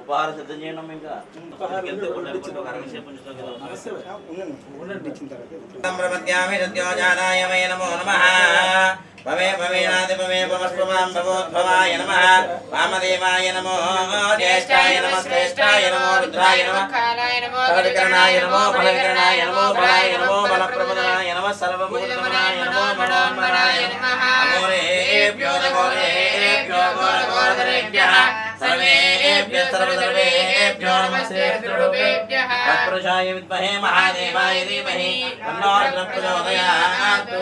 ఉపహార సిద్ధం చేయడం ఇంకా నమో నమః భవే భవేనాది భవే భవస్వమాం భవోద్భవాయ నమః వామదేవాయ నమో జ్యేష్ఠాయ నమః శ్రేష్ఠాయ నమో రుద్రాయ నమః కాలాయ నమో కవికరణాయ నమో ఫలవికరణాయ నమో బలాయ నమో బలప్రమదనాయ నమః సర్వభూతమనాయ నమో మనోన్మనాయ నమః అఘోరేభ్యో ఘోరేభ్యో ఘోరఘోరధరేభ్యః सर्वेभ्यः सर्वसर्वेभ्यो नमस्ते सर्वेभ्यः तत्पुरुषाय विद्महे महादेवाय धीमहि तन्नो रुद्रः प्रचोदयात्।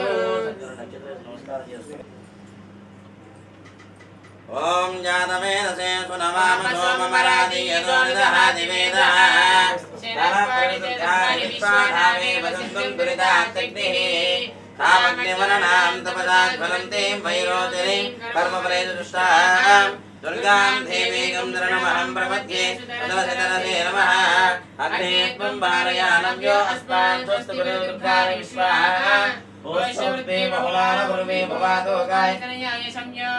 ओम जातवेदसे सुनवाम सोममरादि यदोनिदः दिवेदः सरपरिदुर्धानि विश्वाधामे वसन्तं दुरितात्यग्निः तावग्निवरणां तपदाज्वलन्तीं वैरोचनीं कर्मफलेदुष्टां दुर्गां देवीं नमहं प्रपद्ये तदलसे नमः अग्ने त्वं भारयानव्यो अस्मान् स्वस्तु गुरु दुर्गाणि विश्वाहा ओषुर्वे बहुलान गुरुवे भवातो गायकनयाय संज्ञा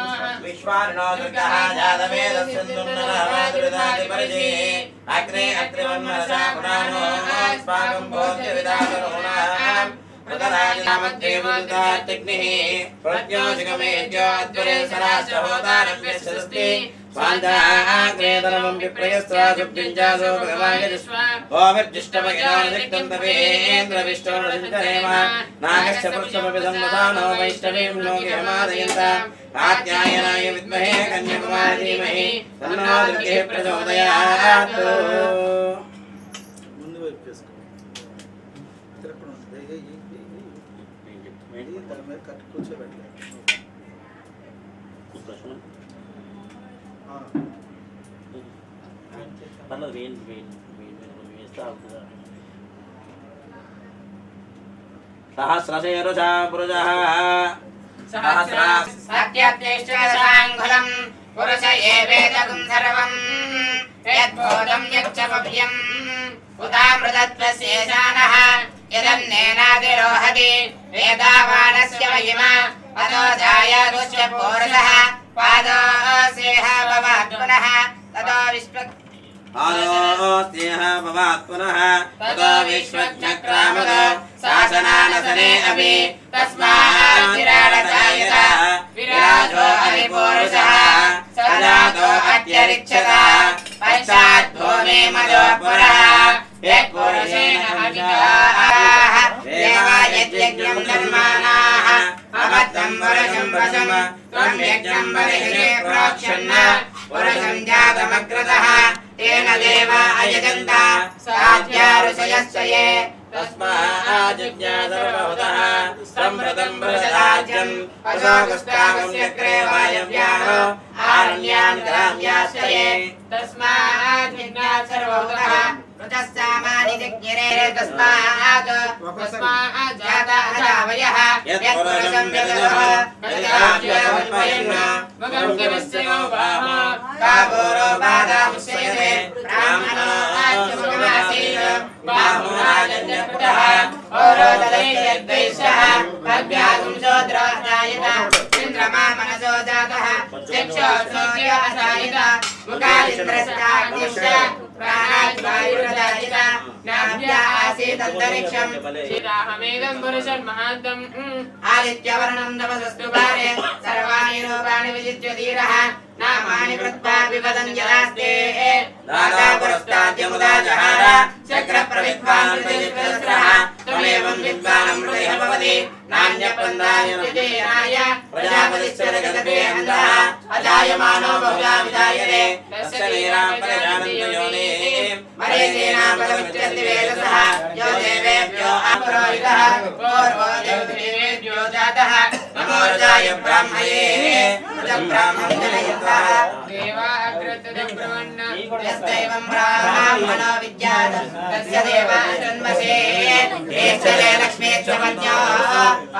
विश्वार्णो दुर्गः जातवेदस्यन्तुं नरः दुरितानि परिजे अग्ने अग्निवन्मनसा पुराणो अस्माकं भोज्य विदातरोणाम् प्रतराजनामद्देवदूतात्यग्निः प्रज्ञोजिगमेज्योद्वरे सराश्रहोतारभ्यस्ते स्वान्ताग्नेतरमं विप्रयस्त्राजुब्जिञ्जासो भगवाय विश्वा ओमिर्जिष्टमगिनानिक्तं तवेन्द्रविष्णोर्जिन्तरेम नागस्य पुरुषमपि सम्मतानो वैष्णवीं लोकेहमादयन्ताम् कात्यायनाय विद्महे कन्याकुमारी धीमहि तन्नो दुर्गे प्रचोदयात्। सहस्रशेरुषा पुरुषः सहस्रास्यत्यष्टशाङ्गुलं पुरुष एवेदगुं सर्वं यद्बोधं यच्च भव्यम् उदामृतत्वशेषाणः यदन्नेनादिरोहति वेदावानस्य महिमा अतो जायादुश्च पूर्णः पादोऽस्येह भवात् पुनः ततो विश्वचक्रामद शासनानसने अपि तस्मात् विराडजायत विराजो अधिपूरुषः सजातो अत्यरिच्छता पश्चात् भूमे मदो पुरः यत्पुरुषेण हविकाः देवा यज्ञं धर्माणाः अबद्धं पुरुषं वशं त्वं यज्ञं बर्हिषे प्रोक्षन्न पुरुषं जातमग्रतः तेन देवा अयजन्त साध्या ऋषयश्च ये तस्माज्ञातर्वहुतः सम्प्रतं पुरुषराज्यम् अशोकस्तावस्यग्रे वायव्यानो आरण्यान् ग्राम्याश्च ये तस्माज्ञात् सर्वहुतः ऋतस्सामानि जिज्ञिरे तस्मात् जाता अजावयः यत्पुरुषं यतः मगं कविस्यो बाहो कापोरो बाधामुष्यते ब्राह्मणो आज्यमुखमासीत् बाहुराजन्यपुटः औरोदले यद्वैश्यः भव्यागुं शोद्रोऽजायत चन्द्रमा मनसो जातः चक्षो सूर्य अजायत मुखादिन्द्रश्चाग्निश्च प्राणाद्वायुरजायत नाभ्या आसीदन्तरिक्षम् श्रीराहमेदं पुरुषं महान्तम् आदित्यवर्णं तपसस्तु भारे सर्वाणि रूपाणि विजित्य धीरः नामानि कृत्वा विवदन् जलास्ते दाता पुरस्ताद्यमुदा जहार चक्रप्रविद्वान् हृदयस्रः त्वमेवं विद्वानं हृदयः भवति नान्यपन्दाय प्रजापतिश्चरगते अन्तः अजायमानो बहुधा विजायते तस्य वीरां परिजानन्तो योनिः मरीचीनां पदमित्यन्तिवेदसः यो देवेभ्यो अपरोहितः पूर्वो देवदेवेभ्यो जातः नमो रजाय ब्राह्मये ब्राह्मं जनयन्तः देवा अग्रत यस्दैवं ब्राह्मणो विद्यात् तस्य देवा जन्मसे एष्टले लक्ष्मी च मन्यो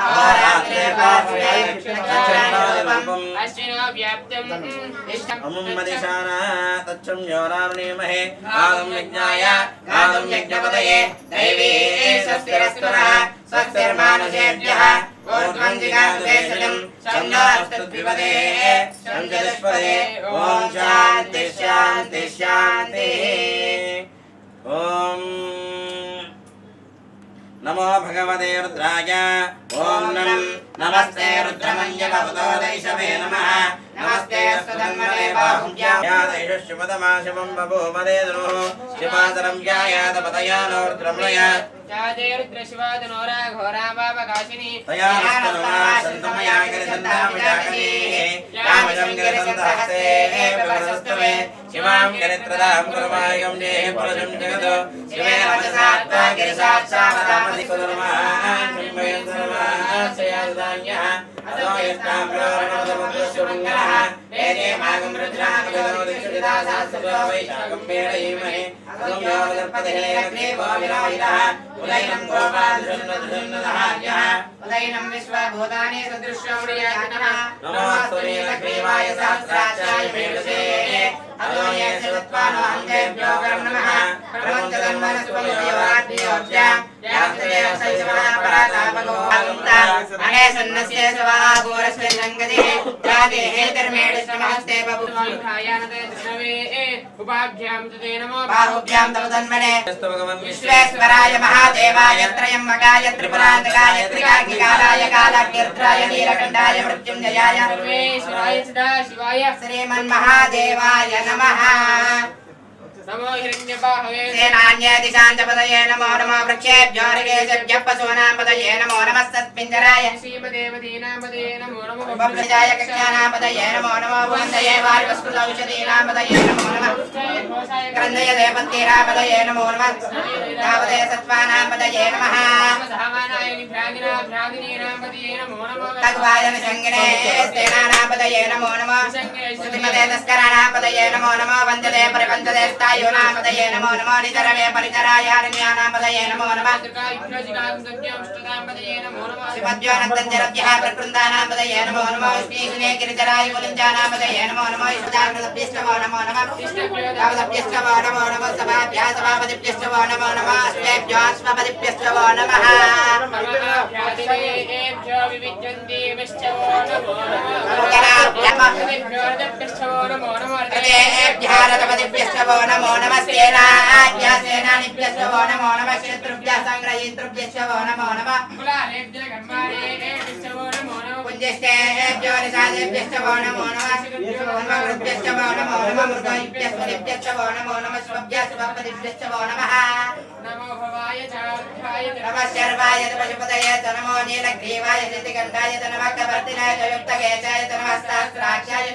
अहोरात्रे पार्श्वे नक्षत्रादिपम् अश्विनो व्याप्तम् इष्टम् मदिशाना तच्चं योनारुणीमहे आदं यज्ञाय आदं यज्ञपतये दैवी स्वस्तिरस्तुनः स्वस्तिर्मानुषेभ्यः ऊर्ध्वञ्जिगादेशजं शन्नोऽस्तद्विपदे शञ्जलस्पदे ॐ शान्ति शान्ति शान्तिः ॐ नमो भगवते रुद्राय ॐ नमस्ते रुद्रमञ्जलवतोदैशवे नमः नमस्ते अस्तधन्वने बाहुभ्यां यादैष शिवतमा शिवं बभूमदे धनुः शिवादरं यायादपतया नो रुद्रमलय जादे रुद्रशिवादनोरा घोरा बाबकाशिनी तया नस्तनुमा सन्तमया गिरिसन्तामयाकनी यामजं गिरिसन्तहस्ते विवरसस्तमे शिवां गिरित्रदां कुर्मायं देहि पुरुषं जगतो शिवे वचसात्वा गिरिसाक्षावतामधिकुर्मान् शम्भयं सर्वान् शयादान्यः अतो यष्टां प्रवरणोदमुद्रश्वमङ्गलः वेदे मागं रुद्रामगदोदिक्षुदिता शास्त्रो वैशाखं मेलयीमहे अतं यावदर्पदे अग्ने वाविराहितः उदयनं गोपादृशन्नदृशन्नदहार्यः उदयनं विश्वभूतानि सदृश्यमृयाजनः नमोऽस्तुते लक्ष्मीवाय सहस्राक्षाय मेलसे अतो ये शिवत्वानो अन्तेभ्यो वरं नमः प्रपञ्चतन्मनस्वयोगाद्योज्यां यास्त्रेव शैशवः परातापगो अने सन्नस्य सवः घोरस्य सङ्गतिः जातेः धर्मेणस्महस्ते बभूवायुधायानते दृष्णवे उपाभ्यां ते नमो बाहुभ्यां तव तन्मने विश्वेश्वराय महादेवाय त्रयम्बकाय त्रिपुरान्तकाय त्रिकाग्निकालाय कालाग्निरुद्राय नीलकण्ठाय मृत्युञ्जयाय सर्वेश्वराय सदाशिवाय श्रीमन्महादेवाय नमः नमो हिरण्यबाहवे सेनान्ये दिशाञ्चपदये नमो नमो वृक्षेभ्यो ऋगेशेभ्यः पशूनां पदये नमो नमस्तत्पिञ्जराय श्रीमदेवदीनां पदये नमो नमो बभ्रजाय कक्ष्यानां पदये नमो नमो वन्दये वारिवस्कृतौषधीनां पदये नमो नमः क्रन्दय देवतीनां पदये नमो नमः तावदे सत्त्वानां पदये नमः तग्वाय निषङ्गिने सेनानां पदये नमो नमः श्रुतिमते तस्कराणां पदये नमो नमः वन्दते परिवन्दते योनापदये नमो नमो नितरवे परितराय हरण्यानापदये नमो नमः श्रीमद्योनक्तञ्जरभ्यः प्रकृन्दानापदये नमो नमो विष्णुने गिरिधराय गुलिञ्जानापदये नमो नमो ईश्वरार्पदभ्यष्टवो नमो नमः तावदभ्यष्टवो नमो नमः सभाभ्यः सभापतिभ्यष्टवो नमो नमः अश्वेभ्यो अश्वपतिभ्यष्टवो नमः रथपतिभ्यष्टवो नमो नमः सेनाभ्यः सेनानिभ्यष्टवो नमो नमः शत्रुभ्यः संग्रहीतृभ्यष्टवो नमो नमः पुञ्जिष्टेभ्यो निषादेभ्यष्टवो नमो नमः मृद्भ्यष्टवो नमो नमः मृगैभ्यष्टवो नमो नमः शुभभ्यः शुभपतिभ्यष्टवो नमः नमो शर्वाय पशुपतये नमो नीलग्रीवाय नीतिकण्ठाय नमः कवर्तिनाय युक्तकेशाय नमः सहस्राक्षाय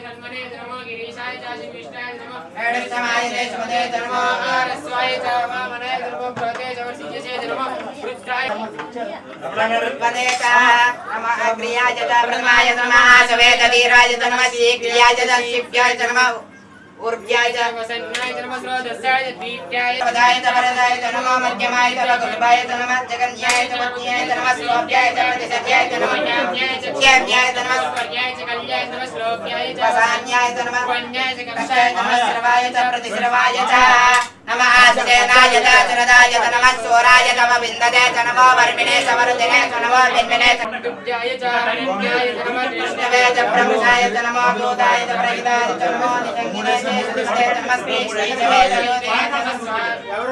नमो गिरीशाय विष्णाय नमः एडक्षमाय देशपते नमो आरस्वाय वामनाय नमो भगवते जवर्षिजे नमो रुद्राय रुद्रपते नमः अग्रियाय प्रथमाय नमः सवेतवीराय नमः शीघ्रियाय शिव्याय नमः ऊर्ध्याय वसन्नाय नमः स्रोतस्याय द्वितीयाय पदाय वरदाय नमः मध्यमाय गुरुभाय नमः जगन्याय मध्याय नमः श्लोक्याय प्रतिशत्याय नमः ज्ञान्याय नमः स्वर्याय कल्याय नमः श्लोक्याय वसान्याय नमः वन्याय कक्षाय नमः सर्वाय प्रतिश्रवाय च नमः आस्तेनाय चरदाय नमः सोराय नमः विन्दते नमः वर्मिणे समरुदिने नमः विन्मिने दुर्जाय च हरिण्याय नमः विष्णवे च प्रमुखाय नमः दूताय च प्रहिताय नमः निसंगिने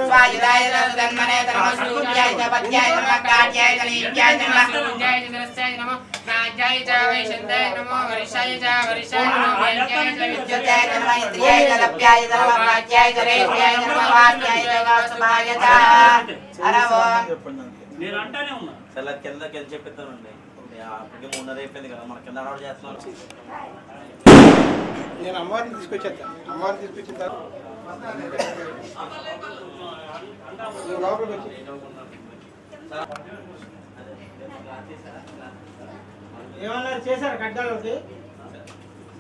स्वायुधाय तन्मने नमः सूर्याय च पद्याय नमः काट्याय च नीत्याय नमः सूर्याय च नरस्याय नमः प्राज्याय च वैशन्ताय नमः वर्षाय च वर्षाय नमः वेद्याय च विद्युताय नमः इंद्रियाय च लभ्याय नमः वाक्याय च रेत्याय नमः वाक्याय च वासुभाय च अरवो నేను అంటానే ఉన్నా చాలా కిందకి వెళ్ళి చెప్పిస్తానండి అప్పటికి 3:30 అయిపోయింది కదా మన కింద ఆర్డర్ చేస్తున్నాం నేను అమ్మవారిని తీసుకొచ్చేస్తాను అమ్మవారిని తీసుకొచ్చిన తర్వాత లోపలికి వచ్చి ఏమన్నారు చేశారు గడ్డలకి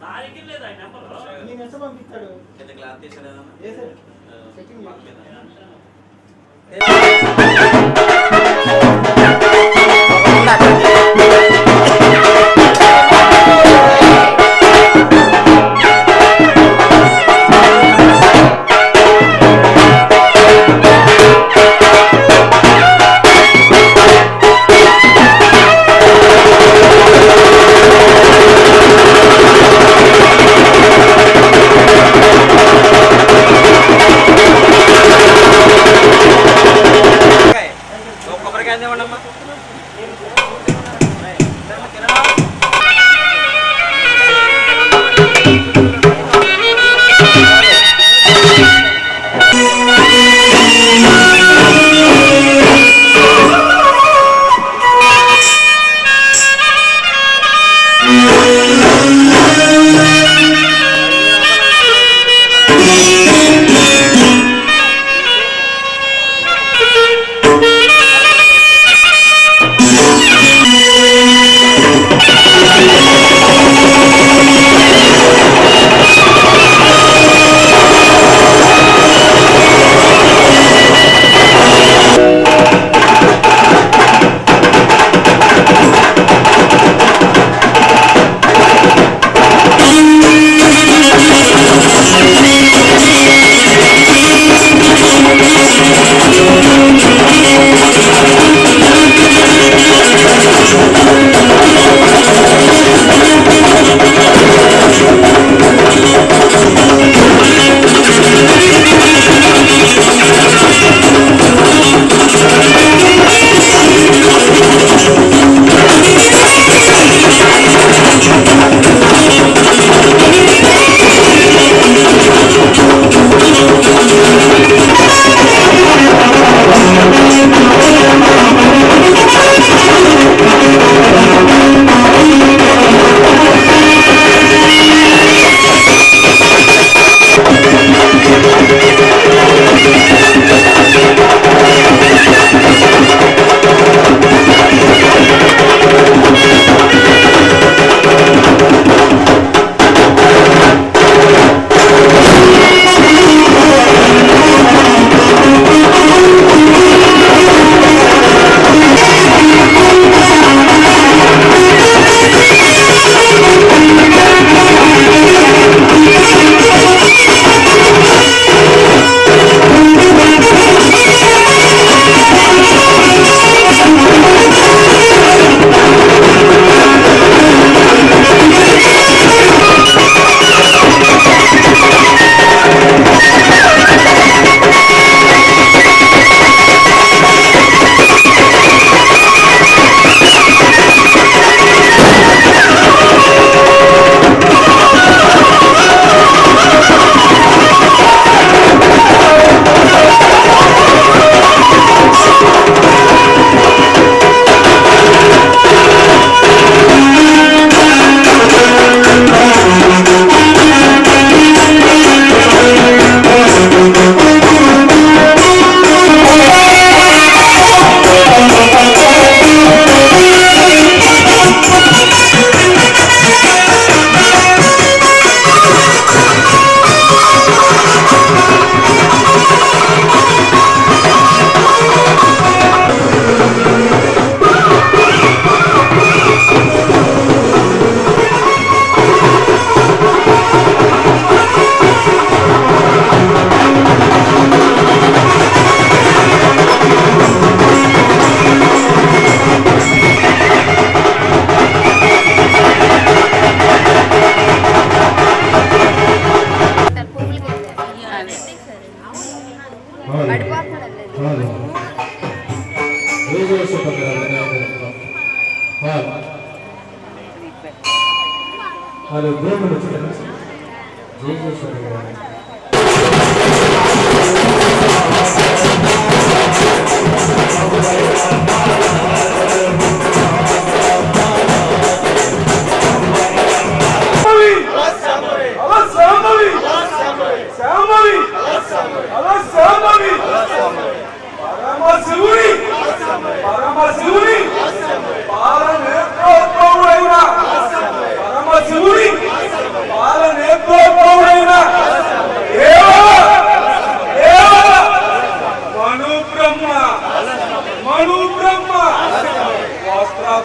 నా దగ్గర లేదు ఆయన నెంబర్. నేను ఎంత పంపిస్తాడు కింద క్లాత్ తీసాడు ఏదన్నా వేసాడు సెట్టింగ్ పక్క మీద. కొబ్బరికాయ ఇవ్వండి అమ్మా.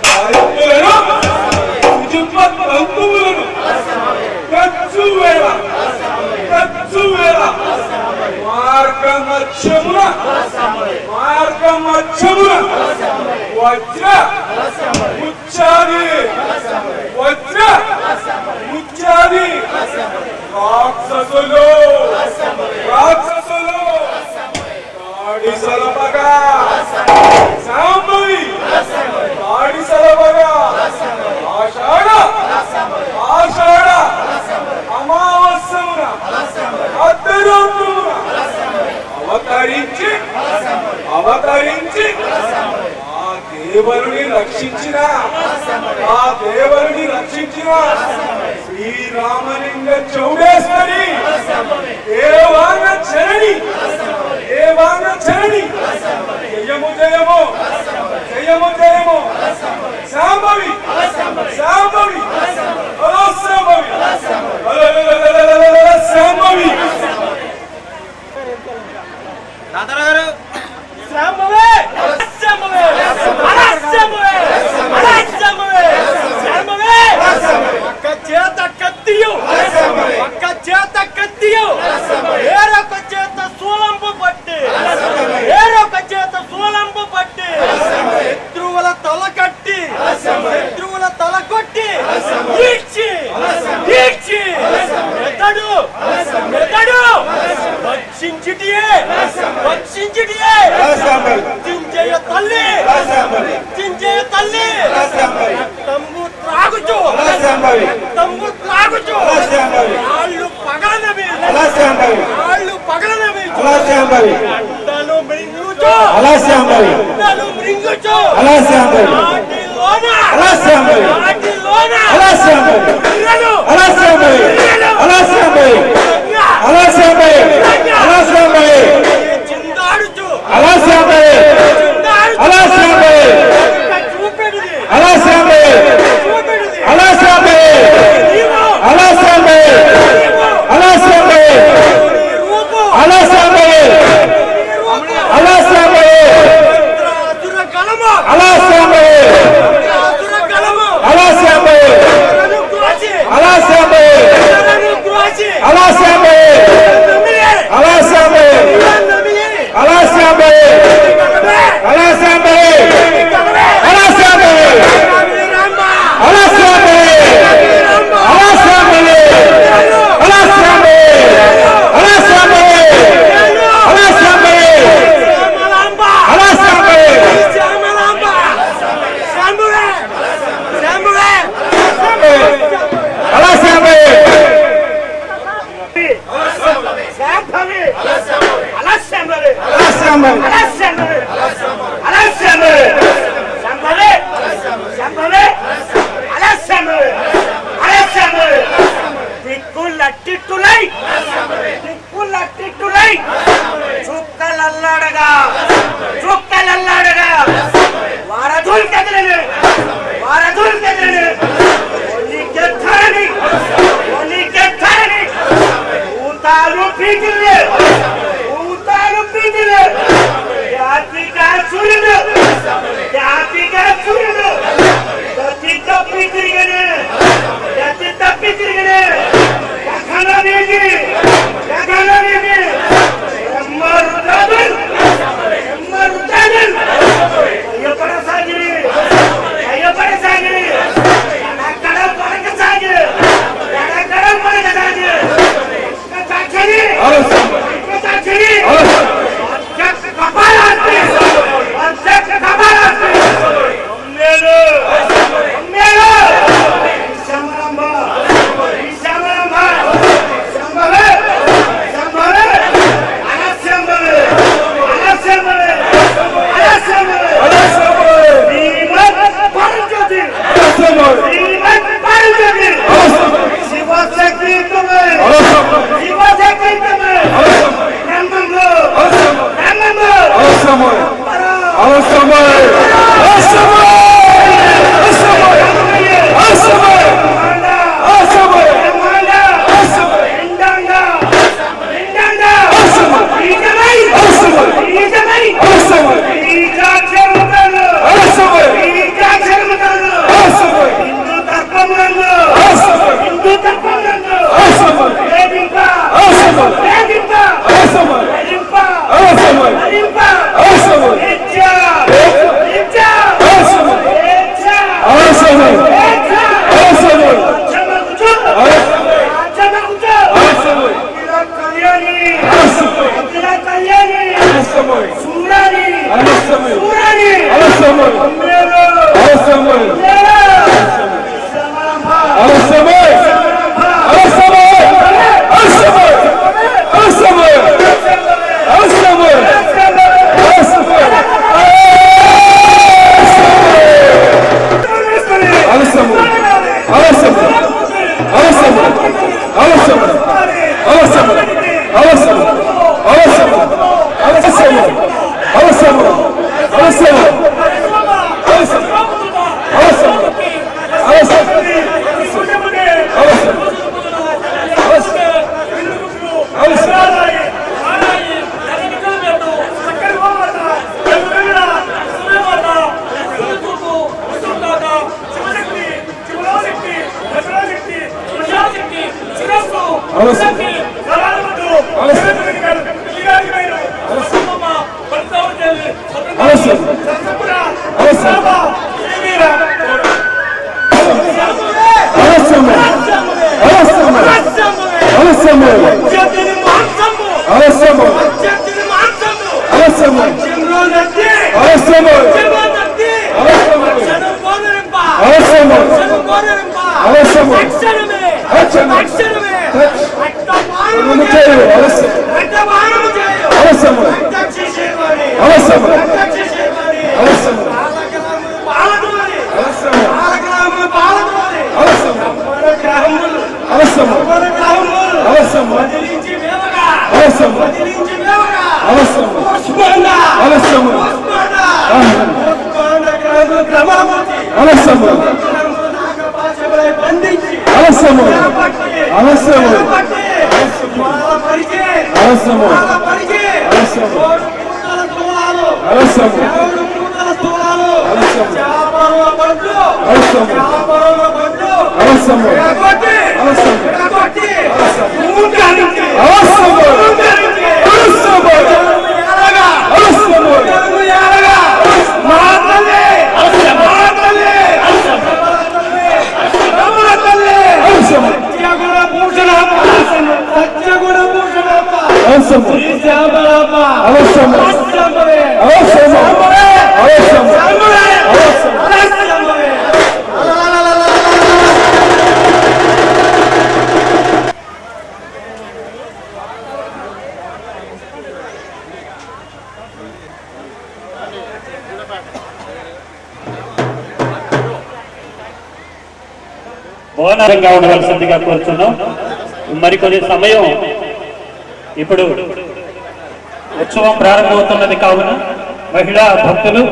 భార్యలను కుటుంబ బంధువులను మార్గమధ్యమున వజ్ర ముచ్చాది రాక్షసులు కాడి సలపగా శాంభవి కాడి సలపగా ఆషాఢ అమావాస్యమున అర్ధరాత్రమున అవతరించి ఆ దేవుని రక్షించిన శ్రీరామలింగ చౌడేశ్వరి దేవాంగ చరణి జయము శాంభవి హలో శాంభవి తాతగారు చేత కత్తియు ఏరొక చేత సూలంపు పట్టి శత్రువుల తల కట్టి శత్రువుల తల కొట్టి మెదడు భక్షించిటియే చింజయ తల్లి తమ్ము త్రాగుచు కాళ్ళు పగలనవి అండలు మృంగుచు చిందాడుచు చుక్కలల్లాడగా వారధులు కదిలిన ఊతాలు పీకిలే జాతిగా చూడదు గతి తప్పి తిరిగనే మౌనంగా ఉండవలసిందిగా కోరుతున్నాం. మరికొన్ని సమయం ఇప్పుడు ఉత్సవం ప్రారంభమవుతున్నది కావున మహిళా భక్తులు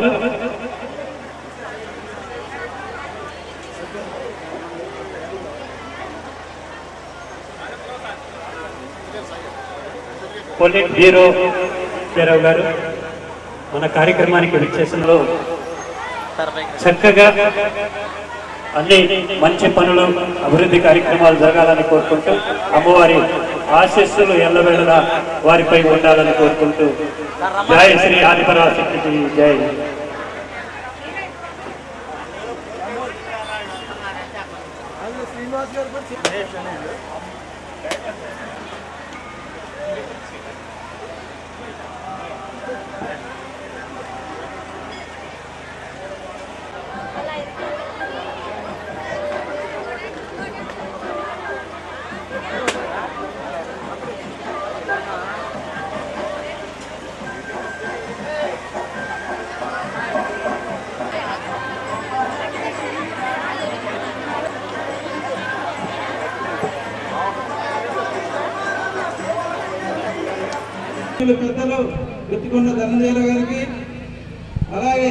పొలిట్ బ్యూరో చైర్మన్ గారు మన కార్యక్రమానికి విచ్చేసినలో చక్కగా అన్ని మంచి పనులు అభివృద్ధి కార్యక్రమాలు జరగాలని కోరుకుంటూ అమ్మవారి ఆశీస్సులు ఎల్లవేళలా వారిపై ఉండాలని కోరుకుంటూ జై శ్రీ ఆదిపరాశక్తికి జై. పెద్దలు గుత్తికొండ ధనంజయరావు గారికి, అలాగే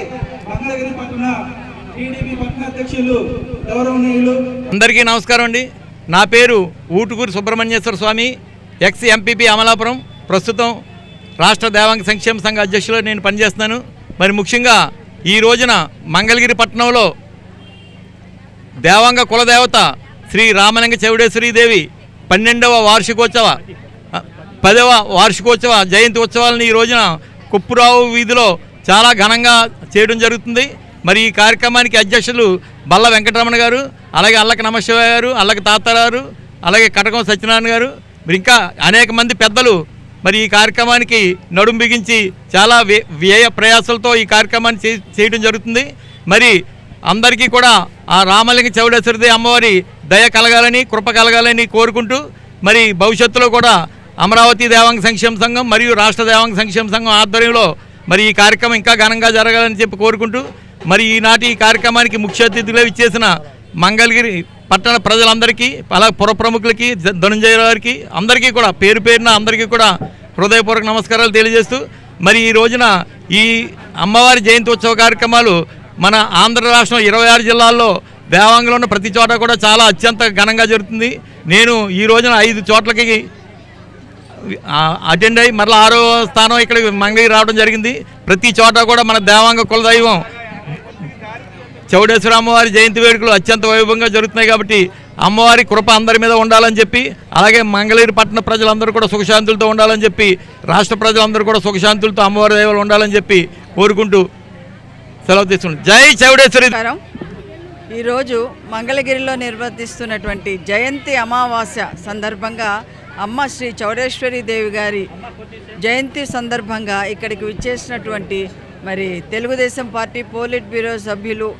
మంగళగిరి పట్టణ టీడీపీ పట్టణ అధ్యక్షులు గౌరవనీయులు అందరికీ నమస్కారం అండి. నా పేరు ఊటుకూరు సుబ్రహ్మణ్యేశ్వర స్వామి, ఎక్స్ ఎంపీపీ అమలాపురం, ప్రస్తుతం రాష్ట్ర దేవాంగ సంక్షేమ సంఘ అధ్యక్షులు నేను పనిచేస్తున్నాను. మరి ముఖ్యంగా ఈ రోజున మంగళగిరి పట్టణంలో దేవాంగ కులదేవత శ్రీ రామలింగ చౌడేశ్వరీదేవి 12వ వార్షికోత్సవ 10వ వార్షికోత్సవ జయంతి ఉత్సవాలను ఈ రోజున కుప్పురావు వీధిలో చాలా ఘనంగా చేయడం జరుగుతుంది. మరి ఈ కార్యక్రమానికి అధ్యక్షులు బల్ల వెంకటరమణ గారు, అలాగే అల్లక నమశివాయ గారు, అల్లక తాతారావు, అలాగే కటకం సత్యనారాయణ గారు, మరి ఇంకా అనేక మంది పెద్దలు మరి ఈ కార్యక్రమానికి నడుం బిగించి చాలా వ్యయ ప్రయాసాలతో ఈ కార్యక్రమాన్ని చేయడం జరుగుతుంది. మరి అందరికీ కూడా ఆ రామలింగ చౌడేశ్వరి అమ్మవారి దయ కలగాలని, కృప కలగాలని కోరుకుంటూ మరి భవిష్యత్తులో కూడా అమరావతి దేవాంగ సంక్షేమ సంఘం మరియు రాష్ట్ర దేవాంగ సంక్షేమ సంఘం ఆధ్వర్యంలో మరి ఈ కార్యక్రమం ఇంకా ఘనంగా జరగాలని చెప్పి కోరుకుంటూ మరి ఈనాటి ఈ కార్యక్రమానికి ముఖ్య అతిథులుగా ఇచ్చేసిన మంగళగిరి పట్టణ ప్రజలందరికీ, అలా పుర ప్రముఖులకి, ధనంజయ గారికి అందరికీ కూడా పేరు పేరున అందరికీ కూడా హృదయపూర్వక నమస్కారాలు తెలియజేస్తూ మరి ఈ రోజున ఈ అమ్మవారి జయంతి ఉత్సవ కార్యక్రమాలు మన ఆంధ్ర రాష్ట్రం 26 జిల్లాల్లో దేవాంగంలో ఉన్న ప్రతి చోట కూడా చాలా అత్యంత ఘనంగా జరుగుతుంది. నేను ఈ రోజున 5 చోట్లకి అటెండ్ అయ్యి మరలా 6వ స్థానం ఇక్కడ మంగళగిరి రావడం జరిగింది. ప్రతి చోట కూడా మన దేవాంగ కులదైవం చౌడేశ్వర అమ్మవారి జయంతి వేడుకలు అత్యంత వైభవంగా జరుగుతున్నాయి. కాబట్టి అమ్మవారి కృప అందరి మీద ఉండాలని చెప్పి, అలాగే మంగళగిరి పట్టణ ప్రజలందరూ కూడా సుఖశాంతులతో ఉండాలని చెప్పి, రాష్ట్ర ప్రజలందరూ కూడా సుఖశాంతులతో అమ్మవారి దైవాలు ఉండాలని చెప్పి కోరుకుంటూ సెలవు తీసుకుంటాం. జై చౌడేశ్వరి. ఈరోజు మంగళగిరిలో నిర్వర్తిస్తున్నటువంటి జయంతి అమావాస్య సందర్భంగా అమ్మ శ్రీ చౌడేశ్వరి దేవి గారి జయంతి సందర్భంగా ఇక్కడికి విచ్చేసినటువంటి మరి తెలుగుదేశం పార్టీ పోలిట్ బ్యూరో సభ్యులు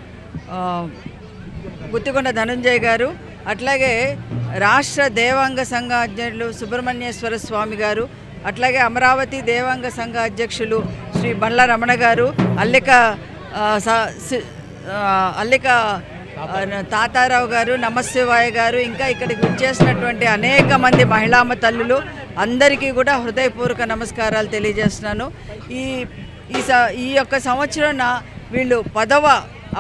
గుత్తికొండ ధనంజయ్ గారు, అట్లాగే రాష్ట్ర దేవాంగ సంఘ అధ్యక్షులు సుబ్రహ్మణ్యేశ్వర స్వామి గారు, అట్లాగే అమరావతి దేవాంగ సంఘ అధ్యక్షులు శ్రీ బండ్ల రమణ గారు, అల్లిక తాతారావు గారు, నమశివాయ గారు, ఇంకా ఇక్కడికి విచ్చేసినటువంటి అనేక మంది మహిళామ తల్లులు అందరికీ కూడా హృదయపూర్వక నమస్కారాలు తెలియజేస్తున్నాను. ఈ యొక్క సంవత్సరం వీళ్ళు 10వ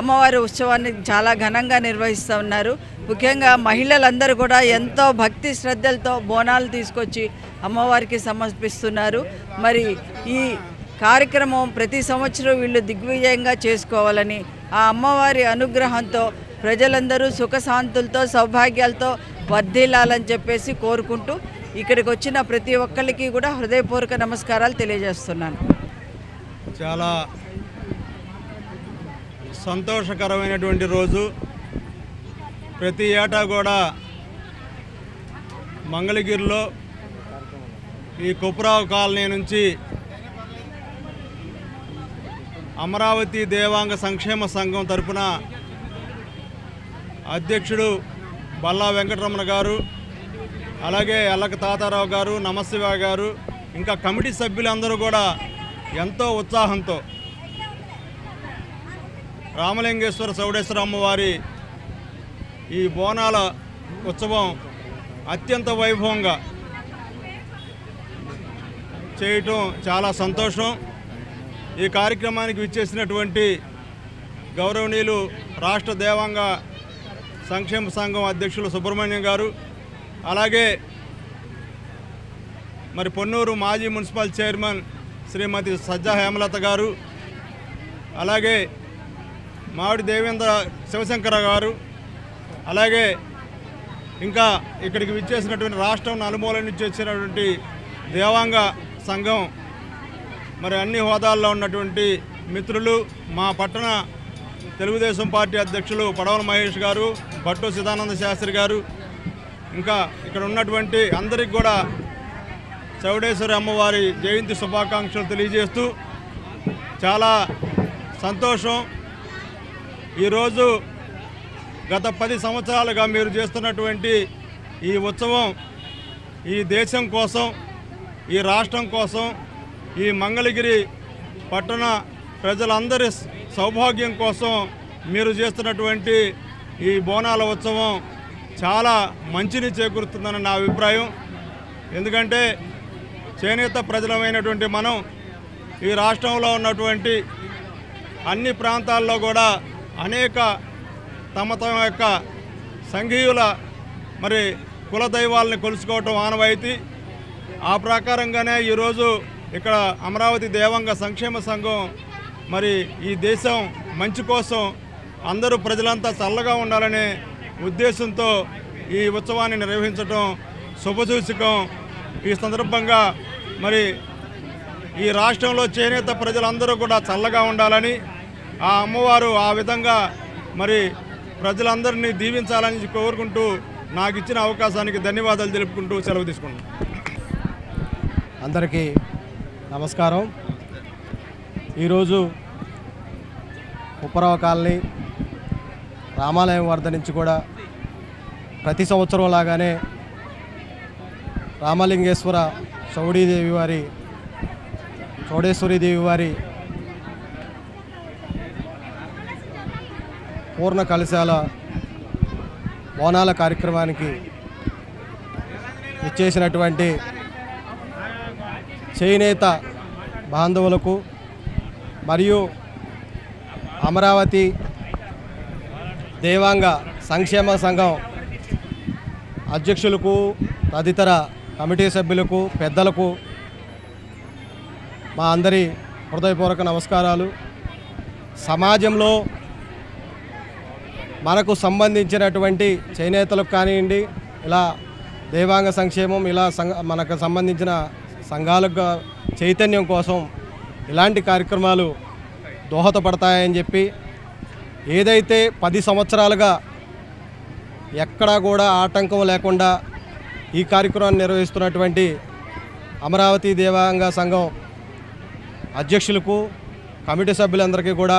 అమ్మవారి ఉత్సవాన్ని చాలా ఘనంగా నిర్వహిస్తూ ఉన్నారు. ముఖ్యంగా మహిళలందరూ కూడా ఎంతో భక్తి శ్రద్ధలతో బోనాలు తీసుకొచ్చి అమ్మవారికి సమర్పిస్తున్నారు. మరి ఈ కార్యక్రమం ప్రతి సంవత్సరం వీళ్ళు దిగ్విజయంగా చేసుకోవాలని, ఆ అమ్మవారి అనుగ్రహంతో ప్రజలందరూ సుఖశాంతులతో సౌభాగ్యాలతో వర్ధిల్లాలని చెప్పేసి కోరుకుంటూ ఇక్కడికి వచ్చిన ప్రతి ఒక్కరికి కూడా హృదయపూర్వక నమస్కారాలు తెలియజేస్తున్నాను. చాలా సంతోషకరమైనటువంటి రోజు. ప్రతి ఏటా కూడా మంగళగిరిలో ఈ కుప్రావు కాలనీ నుంచి అమరావతి దేవాంగ సంక్షేమ సంఘం తరపున అధ్యక్షుడు బల్లా వెంకటరమణ గారు, అలాగే అల్లక తాతారావు గారు, నమశివ గారు, ఇంకా కమిటీ సభ్యులందరూ కూడా ఎంతో ఉత్సాహంతో రామలింగేశ్వర చౌడేశ్వర అమ్మవారి ఈ బోనాల ఉత్సవం అత్యంత వైభవంగా చేయటం చాలా సంతోషం. ఈ కార్యక్రమానికి విచ్చేసినటువంటి గౌరవనీయులు రాష్ట్ర దేవాంగ సంక్షేమ సంఘం అధ్యక్షులు సుబ్రహ్మణ్యం గారు, అలాగే మరి పొన్నూరు మాజీ మున్సిపల్ చైర్మన్ శ్రీమతి సజ్జా హేమలత గారు, అలాగే మామిడి దేవేంద్ర శివశంకర గారు, అలాగే ఇంకా ఇక్కడికి విచ్చేసినటువంటి రాష్ట్రం నలుమూల నుంచి వచ్చినటువంటి దేవాంగ సంఘం మరి అన్ని హోదాల్లో ఉన్నటువంటి మిత్రులు, మా పట్టణ తెలుగుదేశం పార్టీ అధ్యక్షులు పడవల మహేష్ గారు, భట్టు సిదానంద శాస్త్రి గారు, ఇంకా ఇక్కడ ఉన్నటువంటి అందరికి కూడా చౌడేశ్వరి అమ్మవారి జయంతి శుభాకాంక్షలు తెలియజేస్తూ చాలా సంతోషం. ఈరోజు గత 10 సంవత్సరాలుగా మీరు చేస్తున్నటువంటి ఈ ఉత్సవం ఈ దేశం కోసం, ఈ రాష్ట్రం కోసం, ఈ మంగళగిరి పట్టణ ప్రజలందరి సౌభాగ్యం కోసం మీరు చేస్తున్నటువంటి ఈ బోనాల ఉత్సవం చాలా మంచిని చేకూరుతుందని నా అభిప్రాయం. ఎందుకంటే చేనేత ప్రజలమైనటువంటి మనం ఈ రాష్ట్రంలో ఉన్నటువంటి అన్ని ప్రాంతాల్లో కూడా అనేక తమ యొక్క సంఘీయుల మరి కులదైవాలని కొలుసుకోవటం ఆనవాయితీ. ఆ ప్రకారంగానే ఈరోజు ఇక్కడ అమరావతి దేవాంగ సంక్షేమ సంఘం మరి ఈ దేశం మంచి కోసం అందరూ ప్రజలంతా చల్లగా ఉండాలనే ఉద్దేశంతో ఈ ఉత్సవాన్ని నిర్వహించడం శుభసూచకం. ఈ సందర్భంగా మరి ఈ రాష్ట్రంలో చేనేత ప్రజలందరూ కూడా చల్లగా ఉండాలని, ఆ అమ్మవారు ఆ విధంగా మరి ప్రజలందరినీ దీవించాలని కోరుకుంటూ నాకు ఇచ్చిన అవకాశానికి ధన్యవాదాలు తెలుపుకుంటూ సెలవు తీసుకుంటున్నాను. అందరికీ నమస్కారం. ఈరోజు కుప్పరావు కాలనీ రామాలయం వద్ద నుంచి కూడా ప్రతి సంవత్సరం లాగానే రామలింగేశ్వర చౌడేశ్వరి దేవి వారి పూర్ణ కలశాల బోనాల కార్యక్రమానికి ఇచ్చేసినటువంటి చేనేత బాంధవులకు మరియు అమరావతి దేవాంగ సంక్షేమ సంఘం అధ్యక్షులకు, తదితర కమిటీ సభ్యులకు, పెద్దలకు మా అందరి హృదయపూర్వక నమస్కారాలు. సమాజంలో మనకు సంబంధించినటువంటి చేనేతలకు కానివ్వండి, ఇలా దేవాంగ సంక్షేమం, ఇలా మనకు సంబంధించిన సంఘాలకు చైతన్యం కోసం ఇలాంటి కార్యక్రమాలు దోహదపడతాయని చెప్పి ఏదైతే 10 సంవత్సరాలుగా ఎక్కడా కూడా ఆటంకం లేకుండా ఈ కార్యక్రమాన్ని నిర్వహిస్తున్నటువంటి అమరావతి దేవాంగ సంఘం అధ్యక్షులకు, కమిటీ సభ్యులందరికీ కూడా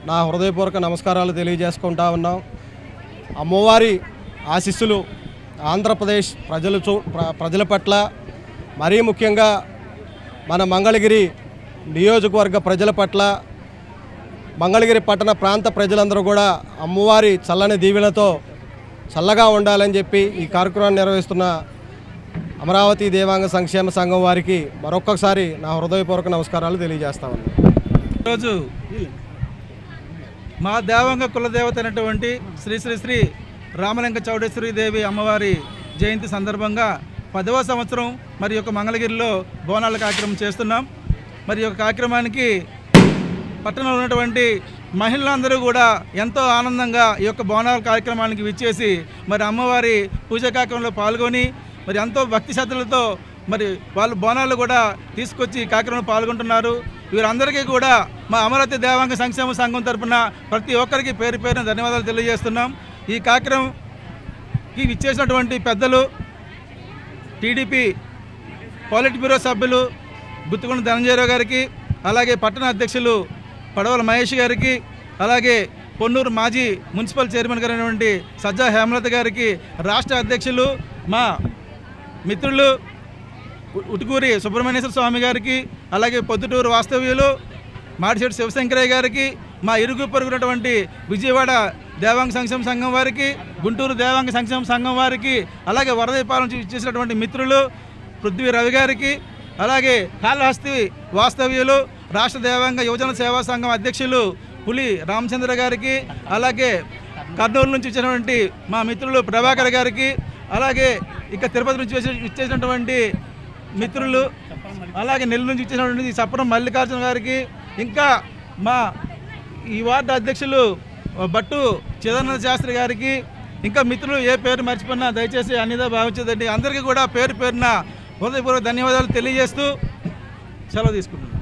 నా హృదయపూర్వక నమస్కారాలు తెలియజేసుకుంటా ఉన్నాం. అమ్మవారి ఆశీస్సులు ఆంధ్రప్రదేశ్ ప్రజల పట్ల మరీ ముఖ్యంగా మన మంగళగిరి నియోజకవర్గ ప్రజల పట్ల మంగళగిరి పట్టణ ప్రాంత ప్రజలందరూ కూడా అమ్మవారి చల్లని దీవెనతో చల్లగా ఉండాలని చెప్పి ఈ కార్యక్రమాన్ని నిర్వహిస్తున్న అమరావతి దేవాంగ సంక్షేమ సంఘం వారికి మరొక్కసారి నా హృదయపూర్వక నమస్కారాలు తెలియజేస్తామని. ఈరోజు మా దేవాంగ కులదేవత అయినటువంటి శ్రీ శ్రీ శ్రీ రామలింగ చౌడేశ్వరి దేవి అమ్మవారి జయంతి సందర్భంగా 10వ సంవత్సరం మరి యొక్క మంగళగిరిలో బోనాల కార్యక్రమం చేస్తున్నాం. మరి యొక్క కార్యక్రమానికి పట్టణంలో ఉన్నటువంటి మహిళలందరూ కూడా ఎంతో ఆనందంగా ఈ యొక్క బోనాల కార్యక్రమానికి విచ్చేసి మరి అమ్మవారి పూజా కార్యక్రమంలో పాల్గొని మరి ఎంతో భక్తి శ్రద్ధలతో మరి వాళ్ళు బోనాలు కూడా తీసుకొచ్చి కార్యక్రమంలో పాల్గొంటున్నారు. వీరందరికీ కూడా మా అమరావతి దేవాంగ సంక్షేమ సంఘం తరఫున ప్రతి ఒక్కరికి పేరు పేరున ధన్యవాదాలు తెలియజేస్తున్నాం. ఈ కార్యక్రమంకి విచ్చేసినటువంటి పెద్దలు టీడీపీ పాలిట్ బ్యూరో సభ్యులు గుత్తుకొండ ధనంజయరావు గారికి, అలాగే పట్టణ అధ్యక్షులు పడవల మహేష్ గారికి, అలాగే పొన్నూరు మాజీ మున్సిపల్ చైర్మన్ గారైనటువంటి సజ్జా హేమలత గారికి, రాష్ట్ర అధ్యక్షులు మా మిత్రులు ఉటుకూరి సుబ్రహ్మణ్యేశ్వర స్వామి గారికి, అలాగే పొద్దుటూరు వాస్తవ్యులు మాడిశెట్టి శివశంకరయ్య గారికి, మా ఇరుగు పొరుగునటువంటి విజయవాడ దేవాంగ సంక్షేమ సంఘం వారికి, గుంటూరు దేవాంగ సంక్షేమ సంఘం వారికి, అలాగే వరదీపాల నుంచి చేసినటువంటి మిత్రులు పృథ్వీ రవి గారికి, అలాగే కాళహస్తి వాస్తవ్యులు రాష్ట్ర దేవాంగ యువజన సేవా సంఘం అధ్యక్షులు పులి రామచంద్ర గారికి, అలాగే కర్నూలు నుంచి వచ్చినటువంటి మా మిత్రులు ప్రభాకర్ గారికి, అలాగే ఇక తిరుపతి నుంచి ఇచ్చేసినటువంటి మిత్రులు, అలాగే నెల్లూరు నుంచి ఇచ్చేసినటువంటి సప్పరం మల్లికార్జున గారికి, ఇంకా మా ఈ వార్డు అధ్యక్షులు బట్టు చిదానంద శాస్త్రి గారికి, ఇంకా మిత్రులు ఏ పేరు మర్చిపోయినా దయచేసి అన్నిదా భావించదండి. అందరికీ కూడా పేరు పేరున హృదయపూర్వక ధన్యవాదాలు తెలియజేస్తూ సెలవు తీసుకుంటున్నాను.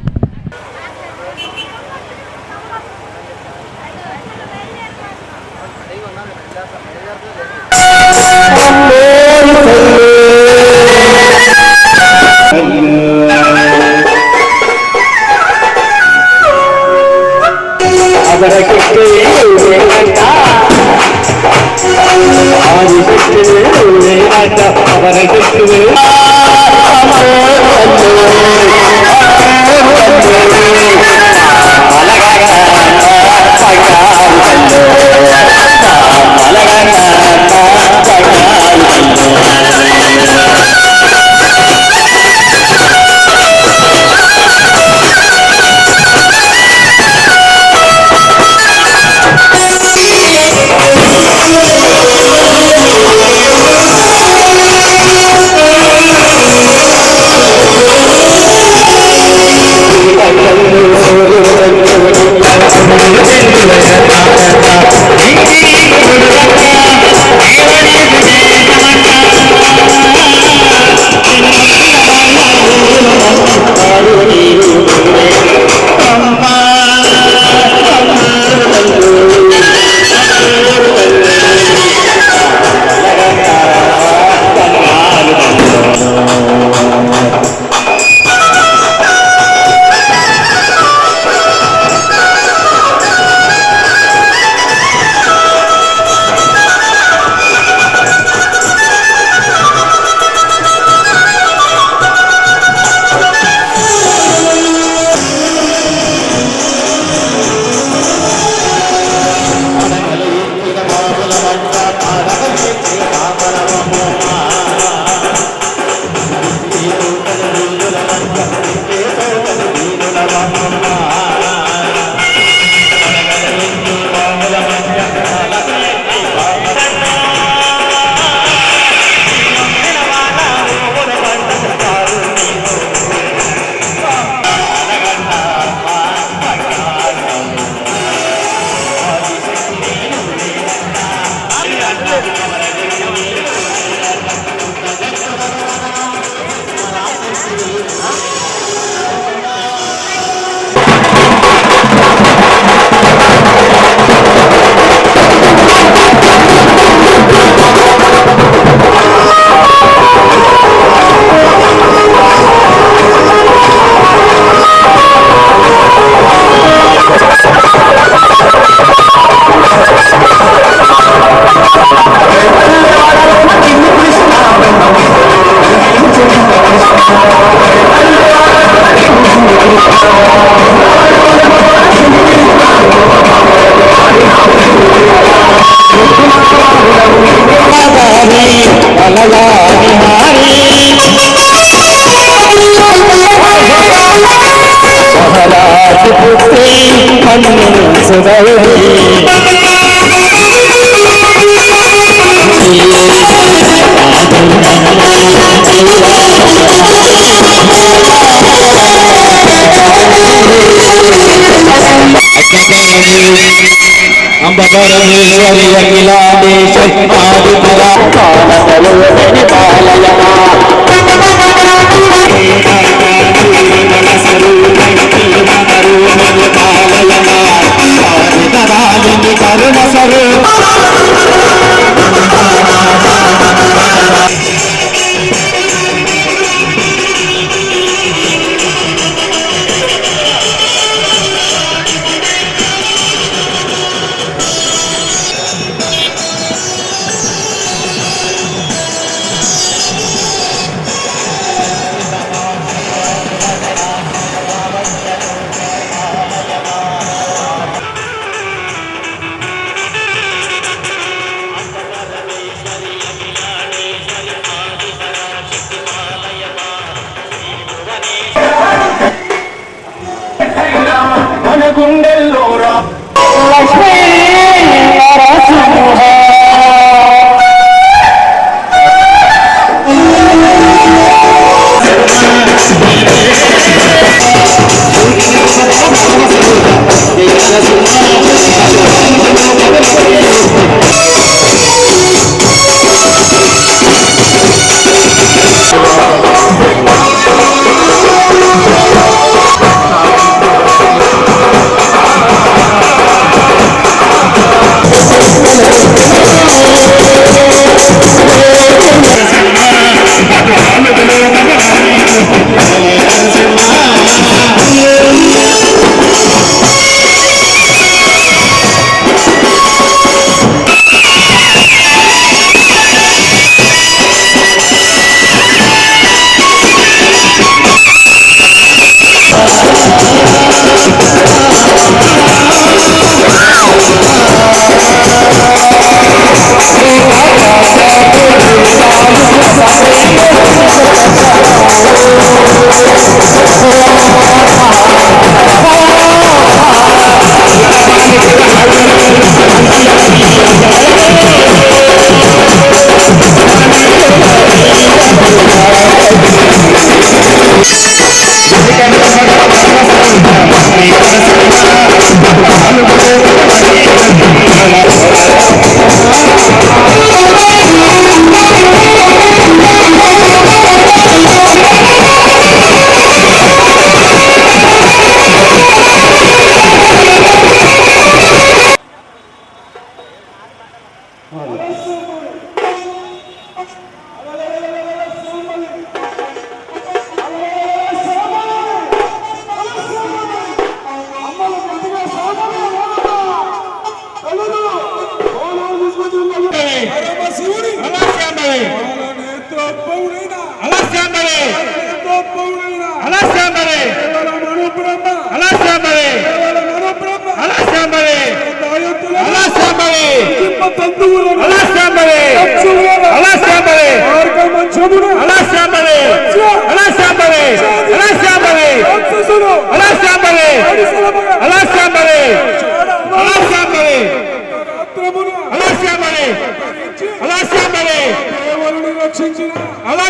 అంబరమేశ్వరి అఖిలాండేశ ఆదిపరా పాలయమా కరుణ స్వరూప గుండెల్లోరా లక్ష్మీ నరసింహ అలా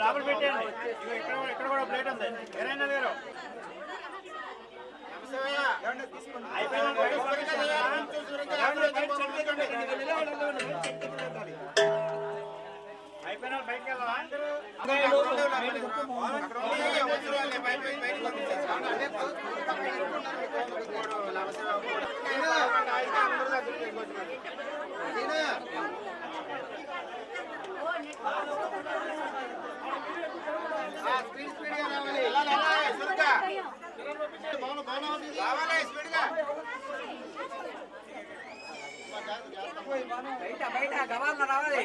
లోపల పెట్టండి. ఇక్కడ కూడా ప్లేట్ ఉంది. ఎవరైనా వేరు అయిపోయిన బయటకు వెళ్దామా? బయట గవాలను రావాలి.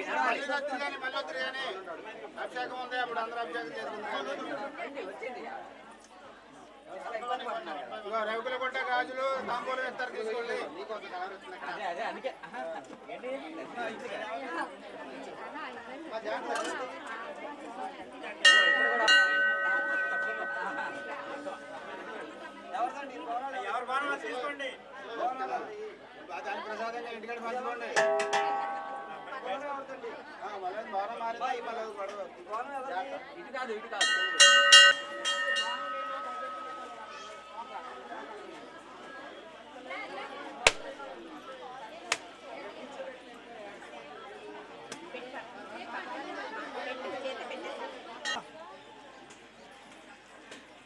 అభిషేకం ఉంది, అప్పుడు అందరూ అభిషేకం చేసుకుంటారు. రవికుల కొట్ట గాజులు తాంబూలం ఇస్తారు, తీసుకోండి. ఎవరు బాగా తీసుకోండి. దాని ప్రసాదంగా ఇంటికాడ పంచుకోండి. బాగా మారిందా ఈ పదవి పడవ ఇటు కాదు, ఇటు కాదు.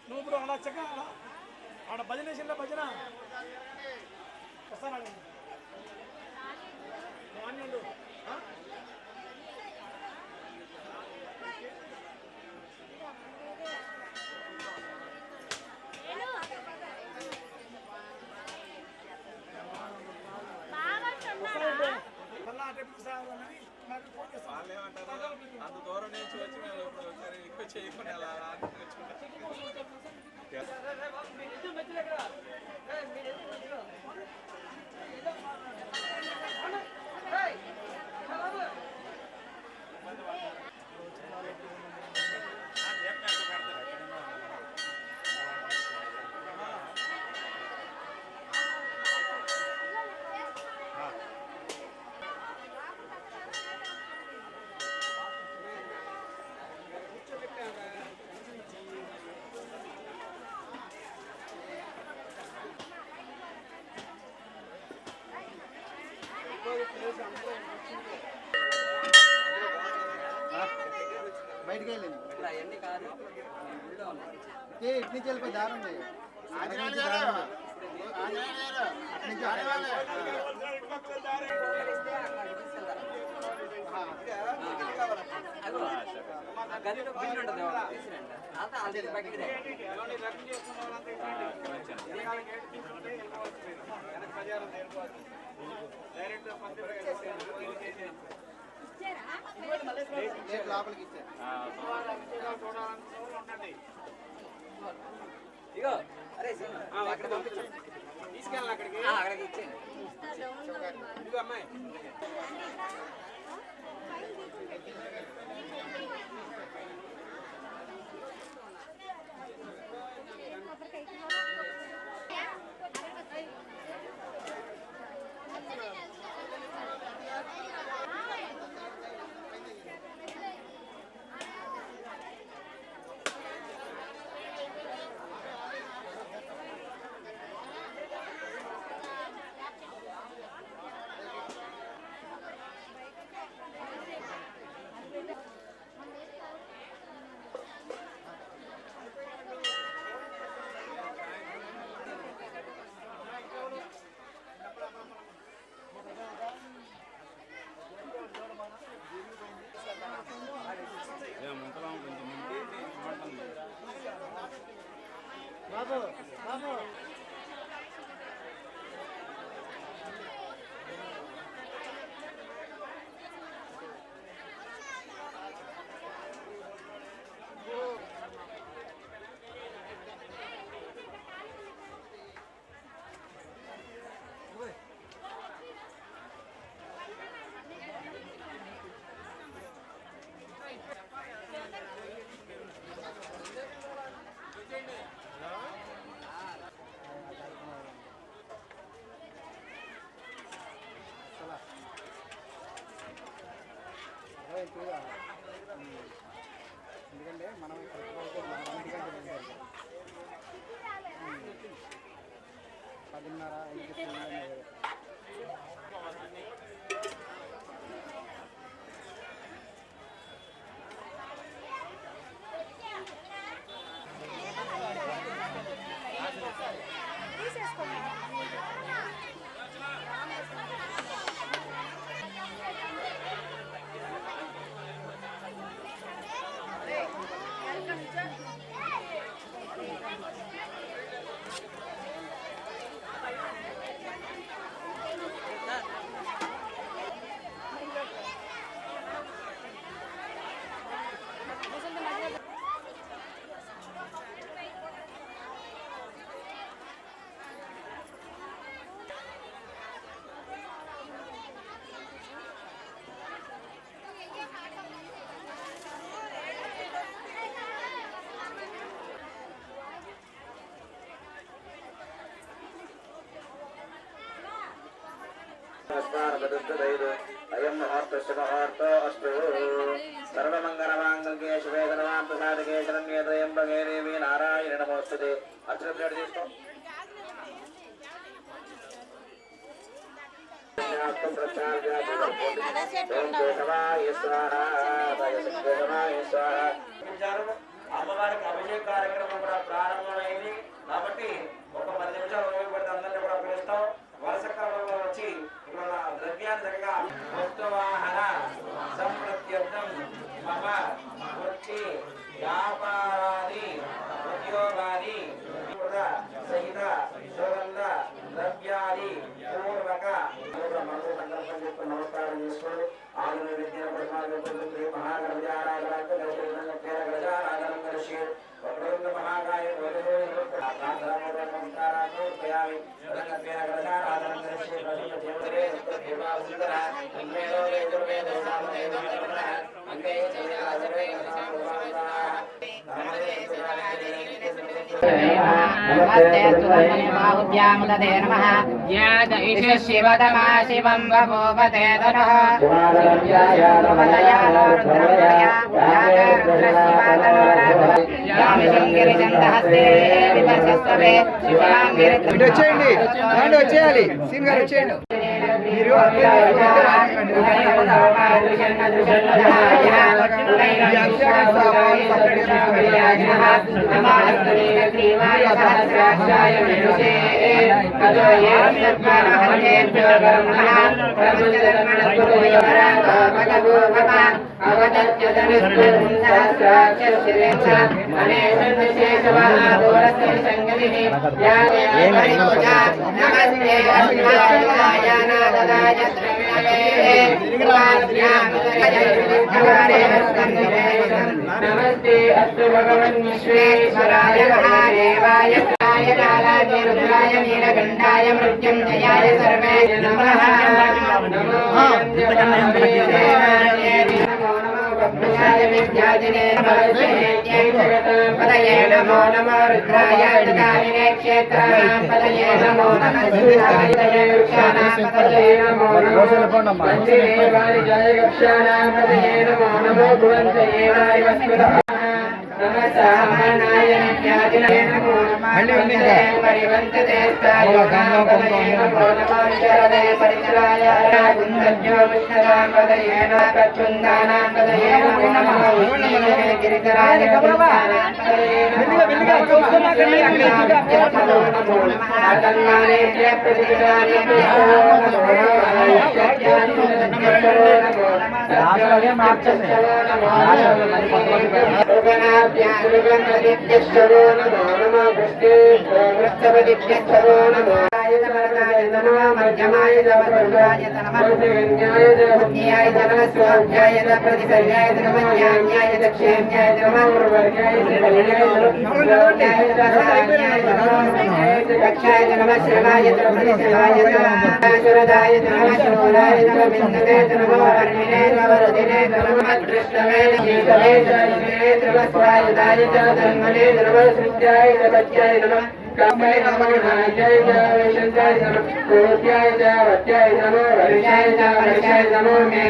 నువ్వు ఇప్పుడు అలా చెక్క ఆడ భజన వేసిందా? భజన వస్తానండి. అంత దూరం నుంచి వచ్చి మేము ఒకసారి ఎక్కువ చేయకుండా అలా బయటికి వెళ్ళింది. అవన్నీ కాదు, ఇటు నుంచి వెళ్ళిపోయి దారం ఉంది. గదిలో బిల్లు ఉంటుంది, అంతా అది బయటికి లోపలికి ఇచ్చారు. ఇగో అరే అక్కడ పంపించండి, తీసుకెళ్ళాలి అక్కడికి, అక్కడికి ఇచ్చేయండి. ఇదిగో అమ్మాయి. ఎందుకంటే మనం పదిన్నర अयं मुहूर्तस्य मुहूर्तो अस्तु सर्वमङ्गलमाङ्गल्ये शिवे सर्वार्थसाधके शरण्ये त्र्यम्बके देवी नारायणे नमोस्तुते अर्चना प्लेट తీసుకో అమ్మవారికి అభిషేక కార్యక్రమం కూడా ప్రారంభమైంది కాబట్టి ఒక 10 నిమిషాలు ఉపయోగపడితే అందరినీ కూడా పిలుస్తాం వరుస క్రమంలో వచ్చి ద్రవ్యాంతరంగా వస్తువాహన సంప్రత్యర్థం మమ వృత్తి వ్యాపారాది ఉద్యోగాది సహిత సుగంధ ద్రవ్యాది పూర్వక మనసు సంకల్పం చేసుకుని నమస్కారం చేసుకోండి ఆధున విద్యా ప్రమాణ మహాగణపతి ఆరాధన గజారాధనం కలిసి వక్రతుండ మహాకాయ నమస్కారాలు ప్రయామి గజారాధనం కలిసి शिवतमा शिवं बभूवते तनः వచ్చేయాలి సీన్ గారు వచ్చేయండి మీరు नमस्ते अस्तु भगवन् विश्वेश्वराय महादेवाय कालाय रुद्राय नीलकण्ठाय मृत्युञ्जयाय सर्वे नमः विद्याजिने पदये नमो नमो रुद्राय कालिने क्षेत्राणां पदये नमो नमः वृक्षाणां पदये नमो नमो वन्देवाय जय वृक्षाणां पदये नमो नमो भुवन्तये वाय वस्कुतः नमः सामनाय विद्याजिने नमो नमः परिवन्तते पदये नमो नमः शरदे परिचराय कुन्दज्ञो विष्णुरां पदये नमः कच्छुन्दानां पदये नमो नमः गिरिधराय कमलानां पदये नमो कक्षाय नमः श्रवाय द्रौपदीशवाय नमः सुरदाय नमः शूराय नमः बिन्दवे नमः वर्णिने नमः वरदिने नमः कृष्णवे शीतले जयिने नमः स्वायुधाय च धर्मणे नमः सृत्याय च पत्याय नमः कामाय नमः नायाय च वैशन्ताय नमः कोट्याय च वत्याय नमः वर्षाय च वर्षाय नमः मे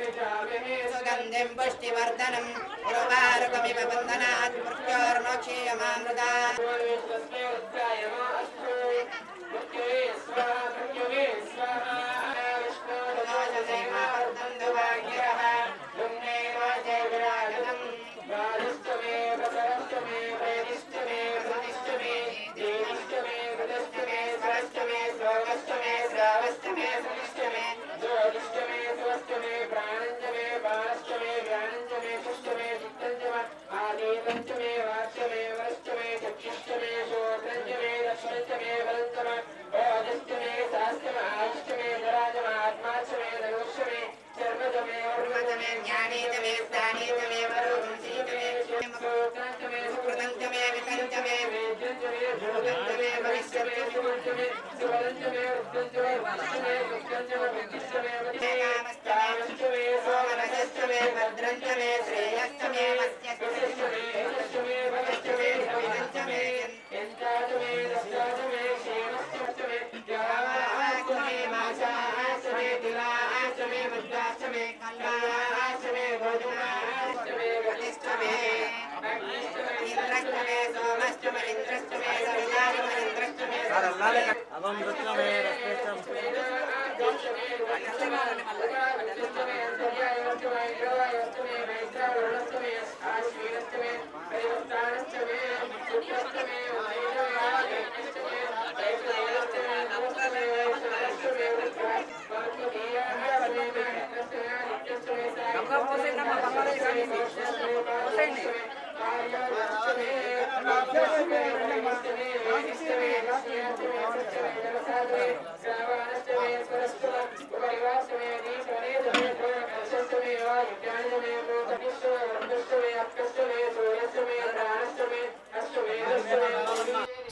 सुगन्धिं पुष्टिवर्धनम् उर्वारुकमिव बन्धनात् मृत्योर्मोक्षीयमामृता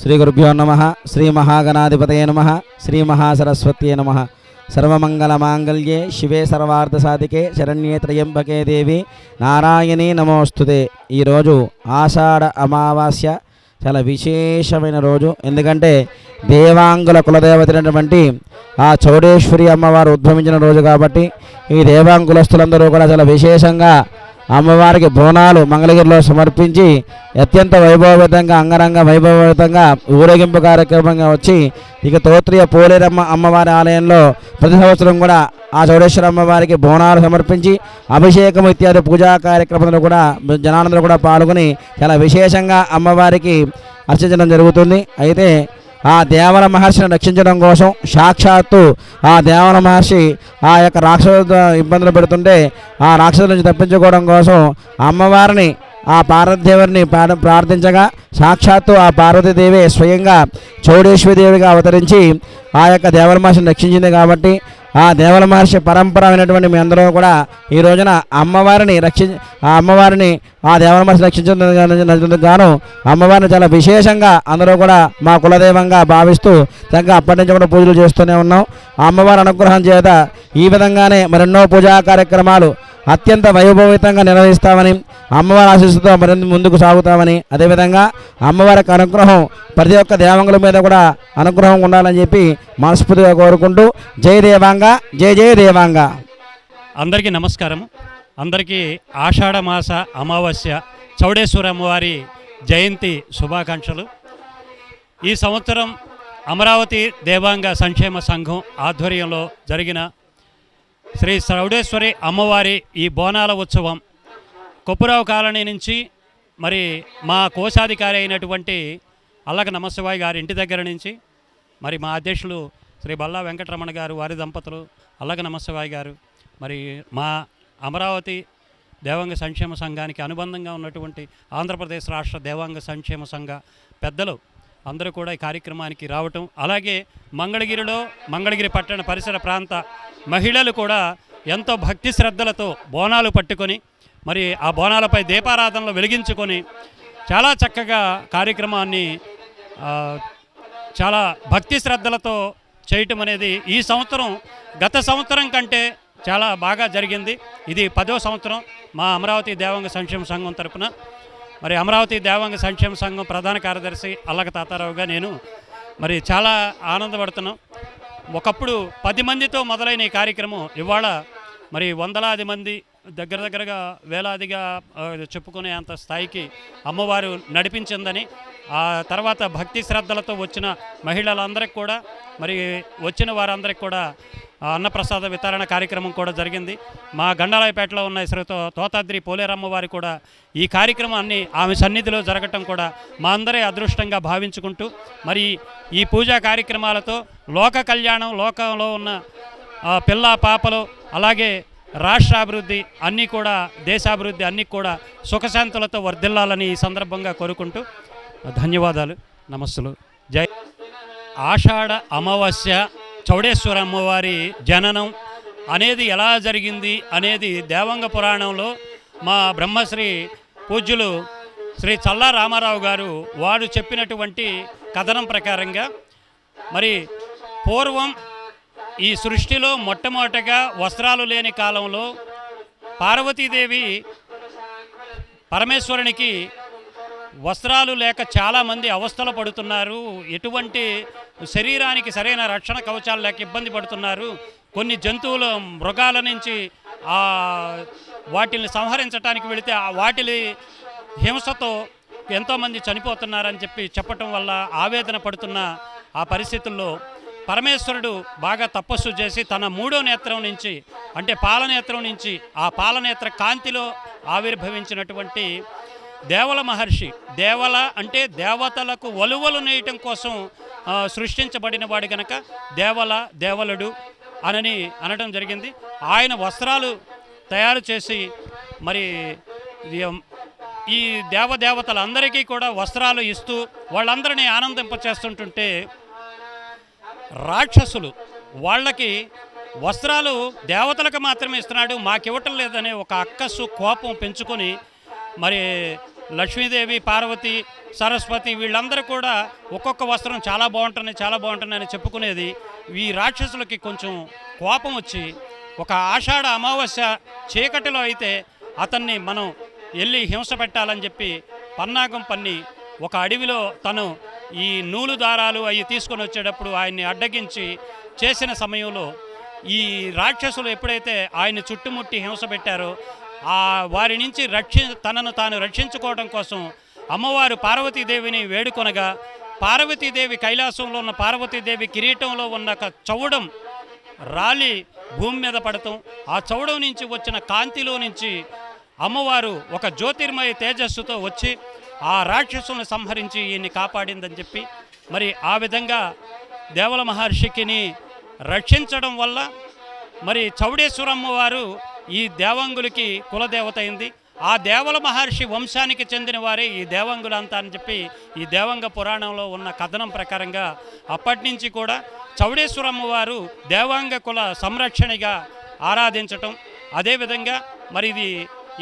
శ్రీ గురుభ్యో నమః. శ్రీ మహాగణాధిపతయే నమః. శ్రీ మహాసరస్వత్యే నమః. సర్వమంగళమాంగళ్యే శివే సర్వార్థసాధికే శరణ్యే త్రయంబకే దేవి నారాయణీ నమోస్తుతే. ఈరోజు ఆషాఢ అమావాస్య చాలా విశేషమైన రోజు. ఎందుకంటే దేవాంగుల కులదేవతైనటువంటి ఆ చౌడేశ్వరి అమ్మవారు ఉద్భవించిన రోజు కాబట్టి ఈ దేవాంగులస్తులందరూ కూడా చాలా విశేషంగా అమ్మవారికి బోనాలు మంగళగిరిలో సమర్పించి అత్యంత వైభవయుతంగా అంగరంగ వైభవయుతంగా ఊరేగింపు కార్యక్రమంగా వచ్చి ఇక తోత్రియ పోలేరమ్మ అమ్మవారి ఆలయంలో ప్రతి సంవత్సరం కూడా ఆ చౌడేశ్వర అమ్మవారికి బోనాలు సమర్పించి అభిషేకం ఇత్యాది పూజా కార్యక్రమాలు కూడా జనాలందరూ కూడా పాల్గొని చాలా విశేషంగా అమ్మవారికి అర్చించడం జరుగుతుంది. అయితే ఆ దేవల మహర్షిని రక్షించడం కోసం సాక్షాత్తు ఆ దేవల మహర్షి ఆ యొక్క రాక్షసులతో ఇబ్బందులు పెడుతుంటే ఆ రాక్షసుల నుంచి తప్పించుకోవడం కోసం అమ్మవారిని ఆ పార్వతీదేవిని ప్రార్థించగా సాక్షాత్తు ఆ పార్వతీదేవి స్వయంగా చౌడేశ్వరీదేవిగా అవతరించి ఆ యొక్క దేవల మహర్షిని రక్షించింది. కాబట్టి ఆ దేవల మహర్షి పరంపర అయినటువంటి మీ అందరూ కూడా ఈ రోజున అమ్మవారిని ఆ దేవల మహర్షి రక్షించినందుకు గాను అమ్మవారిని చాలా విశేషంగా అందరూ కూడా మా కులదైవంగా భావిస్తూ చక్కగా అప్పటి నుంచి కూడా పూజలు చేస్తూనే ఉన్నాం. ఆ అమ్మవారి అనుగ్రహం చేత ఈ విధంగానే మరెన్నో పూజా కార్యక్రమాలు అత్యంత వైభవితంగా నిర్వహిస్తామని అమ్మవారి ఆశీస్సుతో మరింత ముందుకు సాగుతామని, అదేవిధంగా అమ్మవారికి అనుగ్రహం ప్రతి ఒక్క దేవంగుల మీద కూడా అనుగ్రహం ఉండాలని చెప్పి మనస్ఫూర్తిగా కోరుకుంటూ జై దేవాంగ, జై జై దేవాంగ. అందరికీ నమస్కారం. అందరికీ ఆషాఢ మాస అమావాస్య చౌడేశ్వరి అమ్మవారి జయంతి శుభాకాంక్షలు. ఈ సంవత్సరం అమరావతి దేవాంగ సంక్షేమ సంఘం ఆధ్వర్యంలో జరిగిన శ్రీ చౌడేశ్వరి అమ్మవారి ఈ బోనాల ఉత్సవం కొప్పురావు కాలనీ నుంచి మరి మా కోశాధికారి అయినటువంటి అల్లక నమశివాయి గారి ఇంటి దగ్గర నుంచి మరి మా అధ్యక్షులు శ్రీ బల్లా వెంకటరమణ గారు, వారి దంపతులు అల్లక నమశివాయి గారు, మరి మా అమరావతి దేవాంగ సంక్షేమ సంఘానికి అనుబంధంగా ఉన్నటువంటి ఆంధ్రప్రదేశ్ రాష్ట్ర దేవాంగ సంక్షేమ సంఘ పెద్దలు అందరూ కూడా ఈ కార్యక్రమానికి రావటం, అలాగే మంగళగిరి పట్టణ పరిసర ప్రాంత మహిళలు కూడా ఎంతో భక్తి శ్రద్ధలతో బోనాలు పట్టుకొని మరి ఆ బోనాలపై దీపారాధనలు వెలిగించుకొని చాలా చక్కగా కార్యక్రమాన్ని చాలా భక్తి శ్రద్ధలతో చేయటం అనేది ఈ సంవత్సరం గత సంవత్సరం కంటే చాలా బాగా జరిగింది. ఇది 10వ సంవత్సరం మా అమరావతి దేవాంగ సంక్షేమ సంఘం తరపున. మరి అమరావతి దేవాంగ సంక్షేమ సంఘం ప్రధాన కార్యదర్శి అల్లక తాతారావుగా నేను మరి చాలా ఆనందపడుతున్నాం. ఒకప్పుడు 10 మందితో మొదలైన ఈ కార్యక్రమం ఇవాళ మరి వందలాది మంది, దగ్గరగా వేలాదిగా చెప్పుకునే అంత స్థాయికి అమ్మవారు నడిపించిందని, ఆ తర్వాత భక్తి శ్రద్ధలతో వచ్చిన మహిళలందరికీ కూడా మరి వచ్చిన వారందరికీ కూడా అన్నప్రసాద వితరణ కార్యక్రమం కూడా జరిగింది. మా గండాలయపేటలో ఉన్న శ్రీ తోతాద్రి పోలేరమ్మ వారి కూడా ఈ కార్యక్రమాన్ని ఆమె సన్నిధిలో జరగటం కూడా మా అందరి అదృష్టంగా భావించుకుంటూ మరి ఈ పూజా కార్యక్రమాలతో లోక కళ్యాణం, లోకంలో ఉన్న పిల్ల పాపలు, అలాగే రాష్ట్రాభివృద్ధి అన్నీ కూడా, దేశాభివృద్ధి అన్నీ కూడా సుఖశాంతులతో వర్ధిల్లాలని ఈ సందర్భంగా కోరుకుంటూ ధన్యవాదాలు, నమస్సులు. జై. ఆషాఢ అమావాస్య చౌడేశ్వరి అమ్మవారి జననం అనేది ఎలా జరిగింది అనేది దేవాంగ పురాణంలో మా బ్రహ్మశ్రీ పూజ్యులు శ్రీ చల్లా రామారావు గారు వారు చెప్పినటువంటి కథనం ప్రకారంగా మరి పూర్వం ఈ సృష్టిలో మొట్టమొదటగా వస్త్రాలు లేని కాలంలో పార్వతీదేవి పరమేశ్వరునికి వస్త్రాలు లేక చాలామంది అవస్థలు పడుతున్నారు, ఎటువంటి శరీరానికి సరైన రక్షణ కవచాలు లేక ఇబ్బంది పడుతున్నారు, కొన్ని జంతువులు మృగాల నుంచి వాటిని సంహరించడానికి వెళితే వాటిని హింసతో ఎంతోమంది చనిపోతున్నారని చెప్పటం వల్ల ఆవేదన పడుతున్న ఆ పరిస్థితుల్లో పరమేశ్వరుడు బాగా తపస్సు చేసి తన 3వ నేత్రం నుంచి, అంటే పాలనేత్రం నుంచి, ఆ పాలనేత్ర కాంతిలో ఆవిర్భవించినటువంటి దేవల మహర్షి, దేవల అంటే దేవతలకు వలువలు నేయటం కోసం సృష్టించబడిన వాడు కనుక దేవలుడు అనడం జరిగింది. ఆయన వస్త్రాలు తయారు చేసి మరి ఈ దేవతలందరికీ కూడా వస్త్రాలు ఇస్తూ వాళ్ళందరినీ ఆనందింపచేస్తుంటుంటే రాక్షసులు వాళ్ళకి వస్త్రాలు దేవతలకు మాత్రమే ఇస్తున్నాడు, మాకివ్వటం లేదనే ఒక అక్కసు కోపం పెంచుకొని మరి లక్ష్మీదేవి, పార్వతి, సరస్వతి వీళ్ళందరూ కూడా ఒక్కొక్క వస్త్రం చాలా బాగుంటుందని చెప్పుకునేది. ఈ రాక్షసులకి కొంచెం కోపం వచ్చి ఒక ఆషాఢ అమావాస్య చీకటిలో అయితే అతన్ని మనం వెళ్ళి హింస పెట్టాలని చెప్పి పన్నాగం పన్ని ఒక అడవిలో తను ఈ నూలు దారాలు అవి తీసుకొని వచ్చేటప్పుడు ఆయన్ని అడ్డగించి చేసిన సమయంలో ఈ రాక్షసులు ఎప్పుడైతే ఆయన్ని చుట్టుముట్టి హింస పెట్టారో వారి నుంచి తనను తాను రక్షించుకోవడం కోసం అమ్మవారు పార్వతీదేవిని వేడుకొనగా పార్వతీదేవి కైలాసంలో ఉన్న పార్వతీదేవి కిరీటంలో ఉన్న చౌడం రాలి భూమి మీద పడటం, ఆ చౌడం నుంచి వచ్చిన కాంతిలో నుంచి అమ్మవారు ఒక జ్యోతిర్మయ తేజస్సుతో వచ్చి ఆ రాక్షసులను సంహరించి ఈయన్ని కాపాడిందని చెప్పి మరి ఆ విధంగా దేవల మహర్షికిని రక్షించడం వల్ల మరి చౌడేశ్వరమ్మ వారు ఈ దేవాంగులకి కులదేవత అయింది. ఆ దేవల మహర్షి వంశానికి చెందిన వారే ఈ దేవాంగులంతా అని చెప్పి ఈ దేవాంగ పురాణంలో ఉన్న కథనం ప్రకారంగా అప్పటి నుంచి కూడా చౌడేశ్వరమ్మ వారు దేవాంగ కుల సంరక్షణగా ఆరాధించటం, అదేవిధంగా మరి ఇది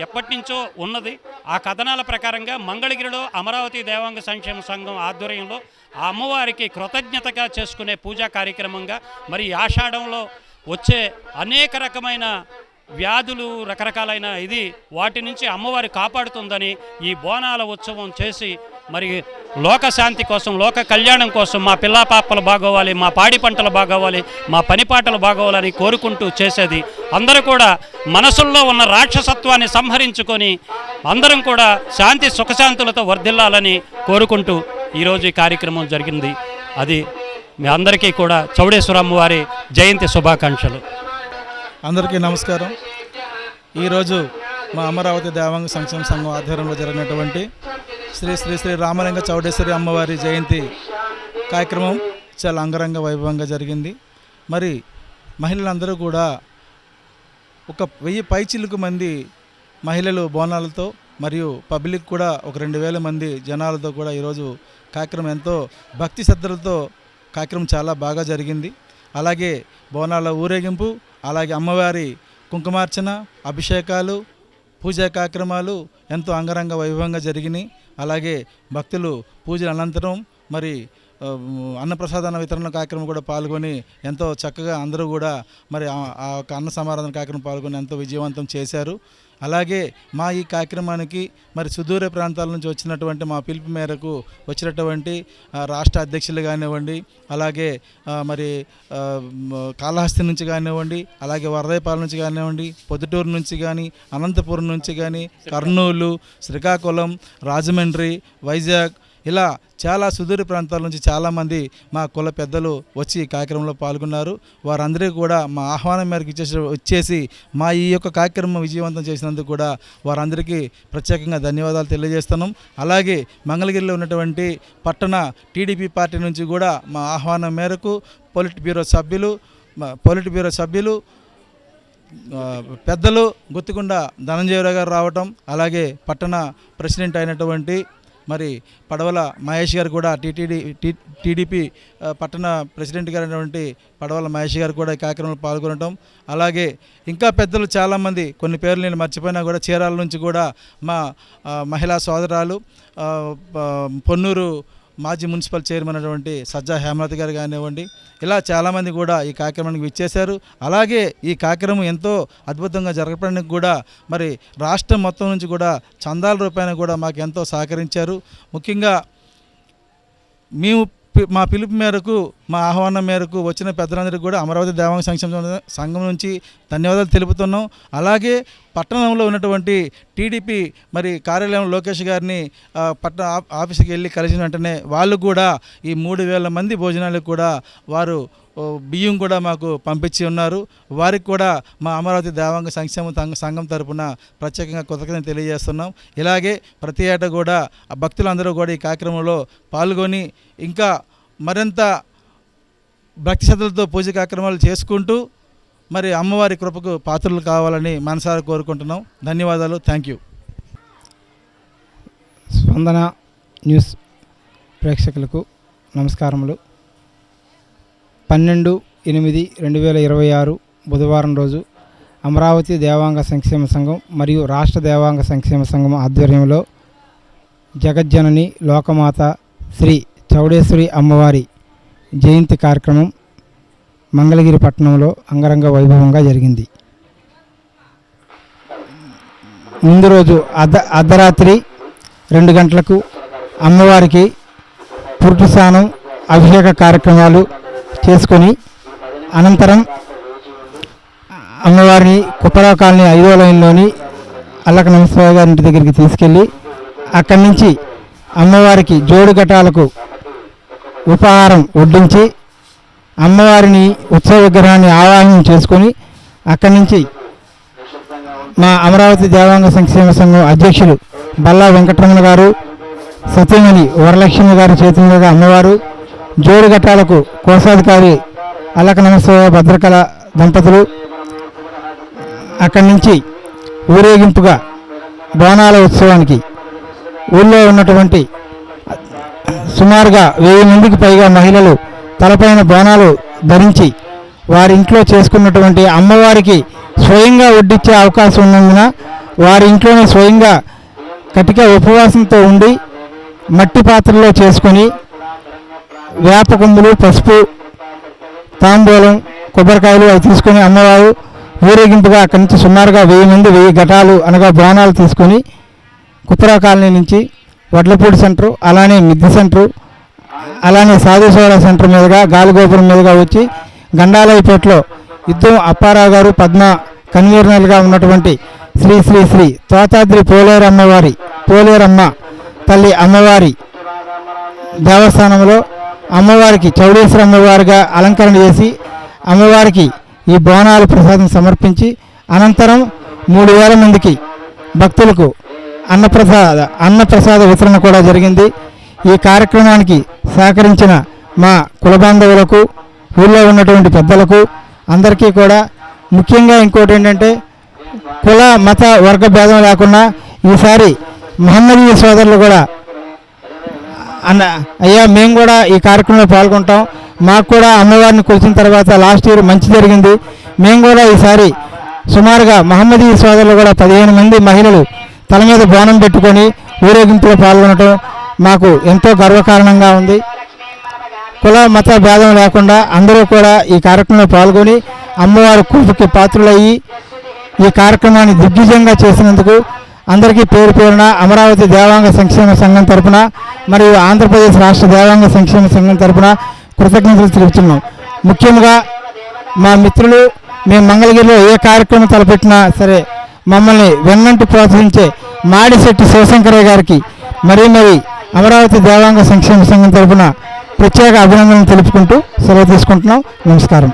ఎప్పటి నుంచో ఉన్నది. ఆ కథనాల ప్రకారంగా మంగళగిరిలో అమరావతి దేవాంగ సంక్షేమ సంఘం ఆధ్వర్యంలో ఆ అమ్మవారికి కృతజ్ఞతగా చేసుకునే పూజా కార్యక్రమంగా మరి ఆషాఢంలో వచ్చే అనేక రకమైన వ్యాధులు రకరకాలైన వాటి నుంచి అమ్మవారి కాపాడుతుందని ఈ బోనాల ఉత్సవం చేసి మరి లోక శాంతి కోసం, లోక కళ్యాణం కోసం, మా పిల్లా పాపలు బాగోవాలి, మా పాడి పంటలు బాగోవాలి, మా పని పాటలు బాగోవాలని కోరుకుంటూ చేసేది. అందరూ కూడా మనసుల్లో ఉన్న రాక్షసత్వాన్ని సంహరించుకొని అందరం కూడా శాంతి సుఖశాంతులతో వర్ధిల్లాలని కోరుకుంటూ ఈరోజు ఈ కార్యక్రమం జరిగింది. అది మీ అందరికీ కూడా చౌడేశ్వరమ్మ వారి జయంతి శుభాకాంక్షలు. అందరికీ నమస్కారం. ఈరోజు మా అమరావతి దేవాంగ సంక్షేమ సంఘం ఆధ్వర్యంలో జరిగినటువంటి శ్రీ శ్రీ శ్రీ రామలింగ చౌడేశ్వరి అమ్మవారి జయంతి కార్యక్రమం చాలా అంగరంగ వైభవంగా జరిగింది. మరి మహిళలందరూ కూడా 1000 పైచిలుకు మంది మహిళలు బోనాలతో మరియు పబ్లిక్ కూడా 2000 మంది జనాలతో కూడా ఈరోజు కార్యక్రమం ఎంతో భక్తి శ్రద్ధలతో కార్యక్రమం చాలా బాగా జరిగింది. అలాగే బోనాల ఊరేగింపు, అలాగే అమ్మవారి కుంకుమార్చన, అభిషేకాలు, పూజా కార్యక్రమాలు ఎంతో అంగరంగ వైభవంగా జరిగినాయి. అలాగే భక్తులు పూజల అనంతరం మరి అన్నప్రసాదన వితరణ కార్యక్రమం కూడా పాల్గొని ఎంతో చక్కగా అందరూ కూడా మరి ఆ యొక్క అన్న సమారాధన కార్యక్రమం పాల్గొని ఎంతో విజయవంతం చేశారు. అలాగే మా ఈ కార్యక్రమానికి మరి సుదూర ప్రాంతాల నుంచి వచ్చినటువంటి మా పిలుపు మేరకు వచ్చినటువంటి రాష్ట్ర అధ్యక్షులు కానివ్వండి, అలాగే మరి కాళహస్తి నుంచి కానివ్వండి, అలాగే వరదైపాలెం నుంచి కానివ్వండి, పొద్దుటూరు నుంచి కానీ, అనంతపురం నుంచి కానీ, కర్నూలు, శ్రీకాకుళం, రాజమండ్రి, వైజాగ్ ఇలా చాలా సుదూర ప్రాంతాల నుంచి చాలామంది మా కుల పెద్దలు వచ్చి ఈ కార్యక్రమంలో పాల్గొన్నారు. వారందరికీ కూడా మా ఆహ్వానం మేరకు వచ్చేసి మా ఈ యొక్క కార్యక్రమం విజయవంతం చేసినందుకు కూడా వారందరికీ ప్రత్యేకంగా ధన్యవాదాలు తెలియజేస్తున్నాం. అలాగే మంగళగిరిలో ఉన్నటువంటి పట్టణ టీడీపీ పార్టీ నుంచి కూడా మా ఆహ్వానం మేరకు పొలిట్ బ్యూరో సభ్యులు పెద్దలు గుత్తికొండ ధనంజయరావు గారు రావటం, అలాగే పట్టణ ప్రెసిడెంట్ అయినటువంటి మరి పడవల మహేష్ గారు కూడా టీడీపీ పట్టణ ప్రెసిడెంట్ గారు అయినటువంటి పడవల మహేష్ గారు కూడా ఈ కార్యక్రమంలో పాల్గొనడం, అలాగే ఇంకా పెద్దలు చాలామంది, కొన్ని పేర్లు నేను మర్చిపోయినా కూడా చీరాల నుంచి కూడా మా మహిళా సోదరాలు, పొన్నూరు మాజీ మున్సిపల్ చైర్మన్ అయినటువంటి సజ్జా హేమలత గారు కానివ్వండి, ఇలా చాలామంది కూడా ఈ కార్యక్రమానికి విచ్చేశారు. అలాగే ఈ కార్యక్రమం ఎంతో అద్భుతంగా జరగడానికి కూడా మరి రాష్ట్రం మొత్తం నుంచి కూడా చందాల రూపాయన కూడా మాకు ఎంతో సహకరించారు. ముఖ్యంగా మా పిలుపు మేరకు, మా ఆహ్వానం మేరకు వచ్చిన పెద్దలందరికీ కూడా అమరావతి దేవాంగ సంక్షేమ సంఘం నుంచి ధన్యవాదాలు తెలుపుతున్నాం. అలాగే పట్టణంలో ఉన్నటువంటి టీడీపీ మరి కార్యాలయం లోకేష్ గారిని పట్టణ ఆఫీస్కి వెళ్ళి కలిసిన వెంటనే వాళ్ళు కూడా ఈ 3000 మంది భోజనాలకు కూడా వారు బియ్యం కూడా మాకు పంపించి ఉన్నారు. వారికి కూడా మా అమరావతి దేవాంగ సంక్షేమ సంఘం తరపున ప్రత్యేకంగా కృతజ్ఞతలు తెలియజేస్తున్నాం. ఇలాగే ప్రతి ఏటా కూడా భక్తులందరూ కూడా ఈ కార్యక్రమంలో పాల్గొని ఇంకా మరింత భక్తి శ్రద్ధలతో పూజ కార్యక్రమాలు చేసుకుంటూ మరి అమ్మవారి కృపకు పాత్రలు కావాలని మనసారా కోరుకుంటున్నాం. ధన్యవాదాలు. Thank you. స్పందన న్యూస్ ప్రేక్షకులకు నమస్కారములు. 12/8/2026 బుధవారం రోజు అమరావతి దేవాంగ సంక్షేమ సంఘం మరియు రాష్ట్ర దేవాంగ సంక్షేమ సంఘం ఆధ్వర్యంలో జగజ్జనని లోకమాత శ్రీ చౌడేశ్వరి అమ్మవారి జయంతి కార్యక్రమం మంగళగిరి పట్టణంలో అంగరంగ వైభవంగా జరిగింది. ముందు రోజు అర్ధరాత్రి 2 గంటలకు అమ్మవారికి పురుటి స్నానం, అభిషేక కార్యక్రమాలు చేసుకొని అనంతరం అమ్మవారిని కుప్పరావు కాలనీ 5వ లైన్లోని అల్లక నమస్వామి గారి ఇంటి దగ్గరికి తీసుకెళ్ళి అక్కడి నుంచి అమ్మవారికి జోడు ఘటాలకు ఉపహారం వడ్డించి అమ్మవారిని ఉత్సవ విగ్రహాన్ని ఆవాహనం చేసుకొని అక్కడి నుంచి మా అమరావతి దేవాంగ సంక్షేమ సంఘం అధ్యక్షులు బల్లా వెంకటరమణ గారు, సత్యమణి వరలక్ష్మి గారి చేతుల మీద అమ్మవారు, జోడు ఘటాలకు కోశాధికారి అల్లక నమస్వామి భద్రకళ దంపతులు అక్కడి నుంచి ఊరేగింపుగా బోనాల ఉత్సవానికి ఊళ్ళో ఉన్నటువంటి సుమారుగా 1000 మందికి పైగా మహిళలు తలపైన బోనాలు ధరించి వారి ఇంట్లో చేసుకున్నటువంటి అమ్మవారికి స్వయంగా వడ్డించే అవకాశం ఉన్నందున వారి ఇంట్లోనే స్వయంగా కటిక ఉపవాసంతో ఉండి మట్టి పాత్రలో చేసుకొని వేప కొమ్ములు, పసుపు, తాంబూలం, కొబ్బరికాయలు అవి తీసుకొని అమ్మవారు ఊరేగింపుగా అక్కడి నుంచి సుమారుగా 1000 మంది 1000 ఘటాలు అనగా బోనాలు తీసుకొని కుప్పరా కాలనీ నుంచి వడ్లపూడి సెంటరు, అలానే మిద్ది సెంటరు, అలానే సాధుసోడ సెంటర్ మీదుగా గాలిగోపురం మీదుగా వచ్చి గండాలయపేటలో యుద్ధం అప్పారావు గారు పద్మ కన్వీనర్గా ఉన్నటువంటి శ్రీ శ్రీ శ్రీ తోతాద్రి పోలేరమ్మ తల్లి అమ్మవారి దేవస్థానంలో అమ్మవారికి చౌడేశ్వర అమ్మవారిగా అలంకరణ చేసి అమ్మవారికి ఈ బోనాల ప్రసాదం సమర్పించి అనంతరం 3000 మందికి భక్తులకు అన్నప్రసాద వితరణ కూడా జరిగింది. ఈ కార్యక్రమానికి సహకరించిన మా కుల బాంధవులకు, ఊళ్ళో ఉన్నటువంటి పెద్దలకు అందరికీ కూడా ముఖ్యంగా ఇంకోటి ఏంటంటే కుల మత వర్గ భేదం లేకుండా ఈసారి మహమ్మదీయ సోదరులు కూడా అయ్యా మేము కూడా ఈ కార్యక్రమంలో పాల్గొంటాం, మాకు కూడా అమ్మవారిని కొలిచిన తర్వాత లాస్ట్ ఇయర్ మంచి జరిగింది, మేము కూడా ఈసారి సుమారుగా మహమ్మదీయ సోదరులు కూడా 15 మంది మహిళలు తల మీద బోనం పెట్టుకొని ఊరేగింపులో పాల్గొనడం మాకు ఎంతో గర్వకారణంగా ఉంది. కుల మత భేదం లేకుండా అందరూ కూడా ఈ కార్యక్రమంలో పాల్గొని అమ్మవారి కృపకి పాత్రులయ్యి ఈ కార్యక్రమాన్ని దిగ్విజయంగా చేసినందుకు అందరికీ పేరు పేరున అమరావతి దేవాంగ సంక్షేమ సంఘం తరపున మరియు ఆంధ్రప్రదేశ్ రాష్ట్ర దేవాంగ సంక్షేమ సంఘం తరపున కృతజ్ఞతలు తెలుపుతున్నాం. ముఖ్యంగా మా మిత్రులు మేము మంగళగిరిలో ఏ కార్యక్రమం తలపెట్టినా సరే మమ్మల్ని వెన్నంటి ప్రోత్సహించే మాడిశెట్టి శివశంకరయ్య గారికి మరీ అమరావతి దేవాంగ సంక్షేమ సంఘం తరపున ప్రత్యేక అభినందనలు తెలుపుకుంటూ సెలవు తీసుకుంటున్నాం. నమస్కారం.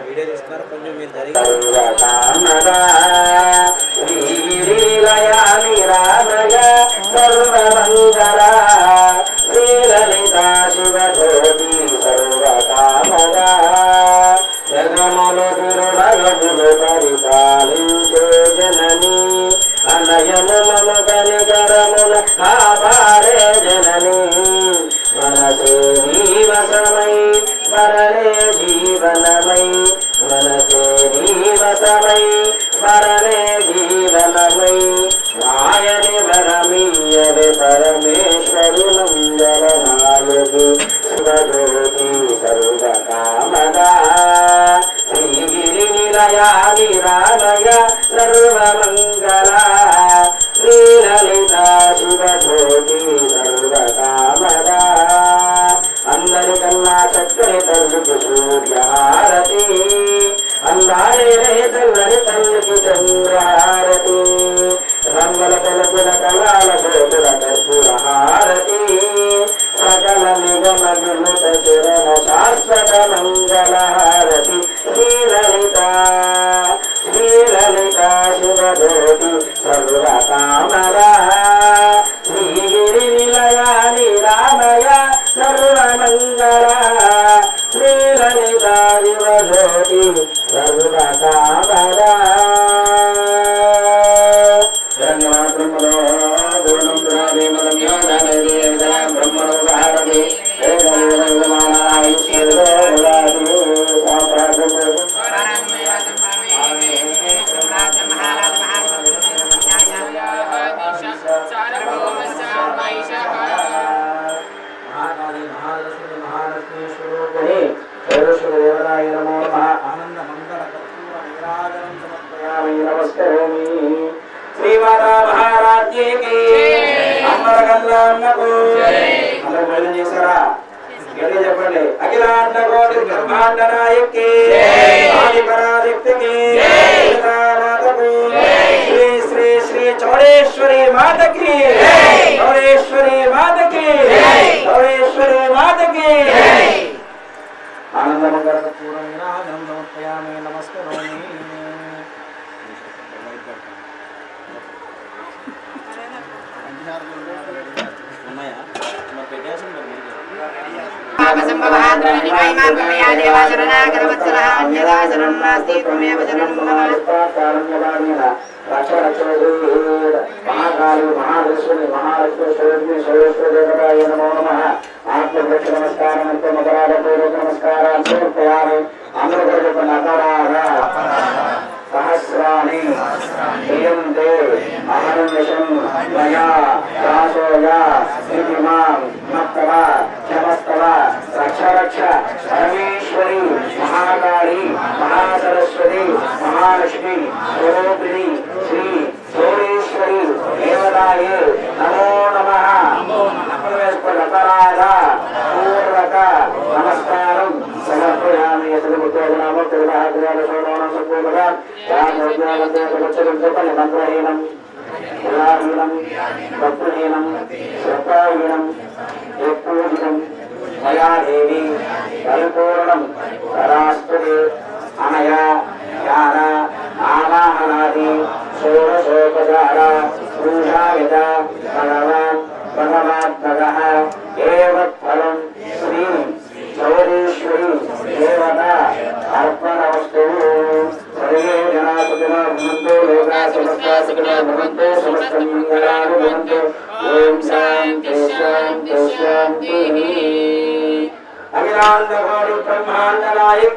వీడియో తీస్తున్నారు కొంచెం మీరు అందరికన్నా చక్కని తల్లికి సూర్యహారతి, అందారే చల్లని తల్లికి చంద్రహారతి, రంగుల తెలుపుల కళాల జ్యోతుల కర్పూర హారతి, సకల నిగమ వినుత చరణ శాశ్వత మంగళ హారతి. శ్రీలలిత శివజ్యోతి సర్వకామరా, శ్రీగిరి నిలయాని రామయ సర్వమంగళ, శ్రీలలిత శివజ్యోతి సర్వకామరా. బ్రహ్మణో భారతి శ్రీమాతా మహారాజ్ఞకి అమ్మరగల్లాన్నకు అందరూ భోజనం చేశారా? గట్టి చెప్పండి. అఖిలాండ కోటి బ్రహ్మాండ నాయకి ఆది పరాశక్తికి మాతకు శ్రీ శ్రీ శ్రీ చౌడేశ్వరి మాతకి, చౌడేశ్వరి మాతకి, చౌడేశ్వరి మాతకి. ఆనందమంగళ పూర్ణ సమర్పయామి. నమస్కారం. ఉన్నాయా మరి పెట్టేసి మరి महाकाली महालक्ष्मी महालक्ष्मी सर्वेश्वरदेवताय नमो नमः आत्मवृक्ष नमस्कार मकरापूर्वक नमस्कार समर्पयामि सहस्राणि क्रियन्ते अहर्निशं मया दासोया इतिमां मत्तव क्षमस्तव रक्ष रक्ष परमेश्वरी महाकाली महासरस्वती महालक्ष्मी स्वरूपिणी श्री चौडेश्वरी देवताये नमो नमः नपराध पूर्वक नमस्कारं समर्पयामि यतमुद्योगनामो तिरुवाहग्रहणसोनोनं संपूर्णः मंत्रहीनं कुलाहीनं भक्तिहीनं श्रद्धाहीनं यत्पूजितं मया देवी परिपूर्णं तदास्तुते अनया ज्ञान आवाहनादि षोडशोपचार पूजाविध भगवान् भगवात्मकः एव फलं श्री चौडेश्वरी देवता अर्पणमस्तु सर्वे जना सुखिनो भवन्तु लोकाः समस्ताः सुखिनो भवन्तु समस्तं मङ्गलानि भवन्तु ॐ शान्ति शान्ति शान्तिः अखिलाण्डकोटि ब्रह्माण्ड नायक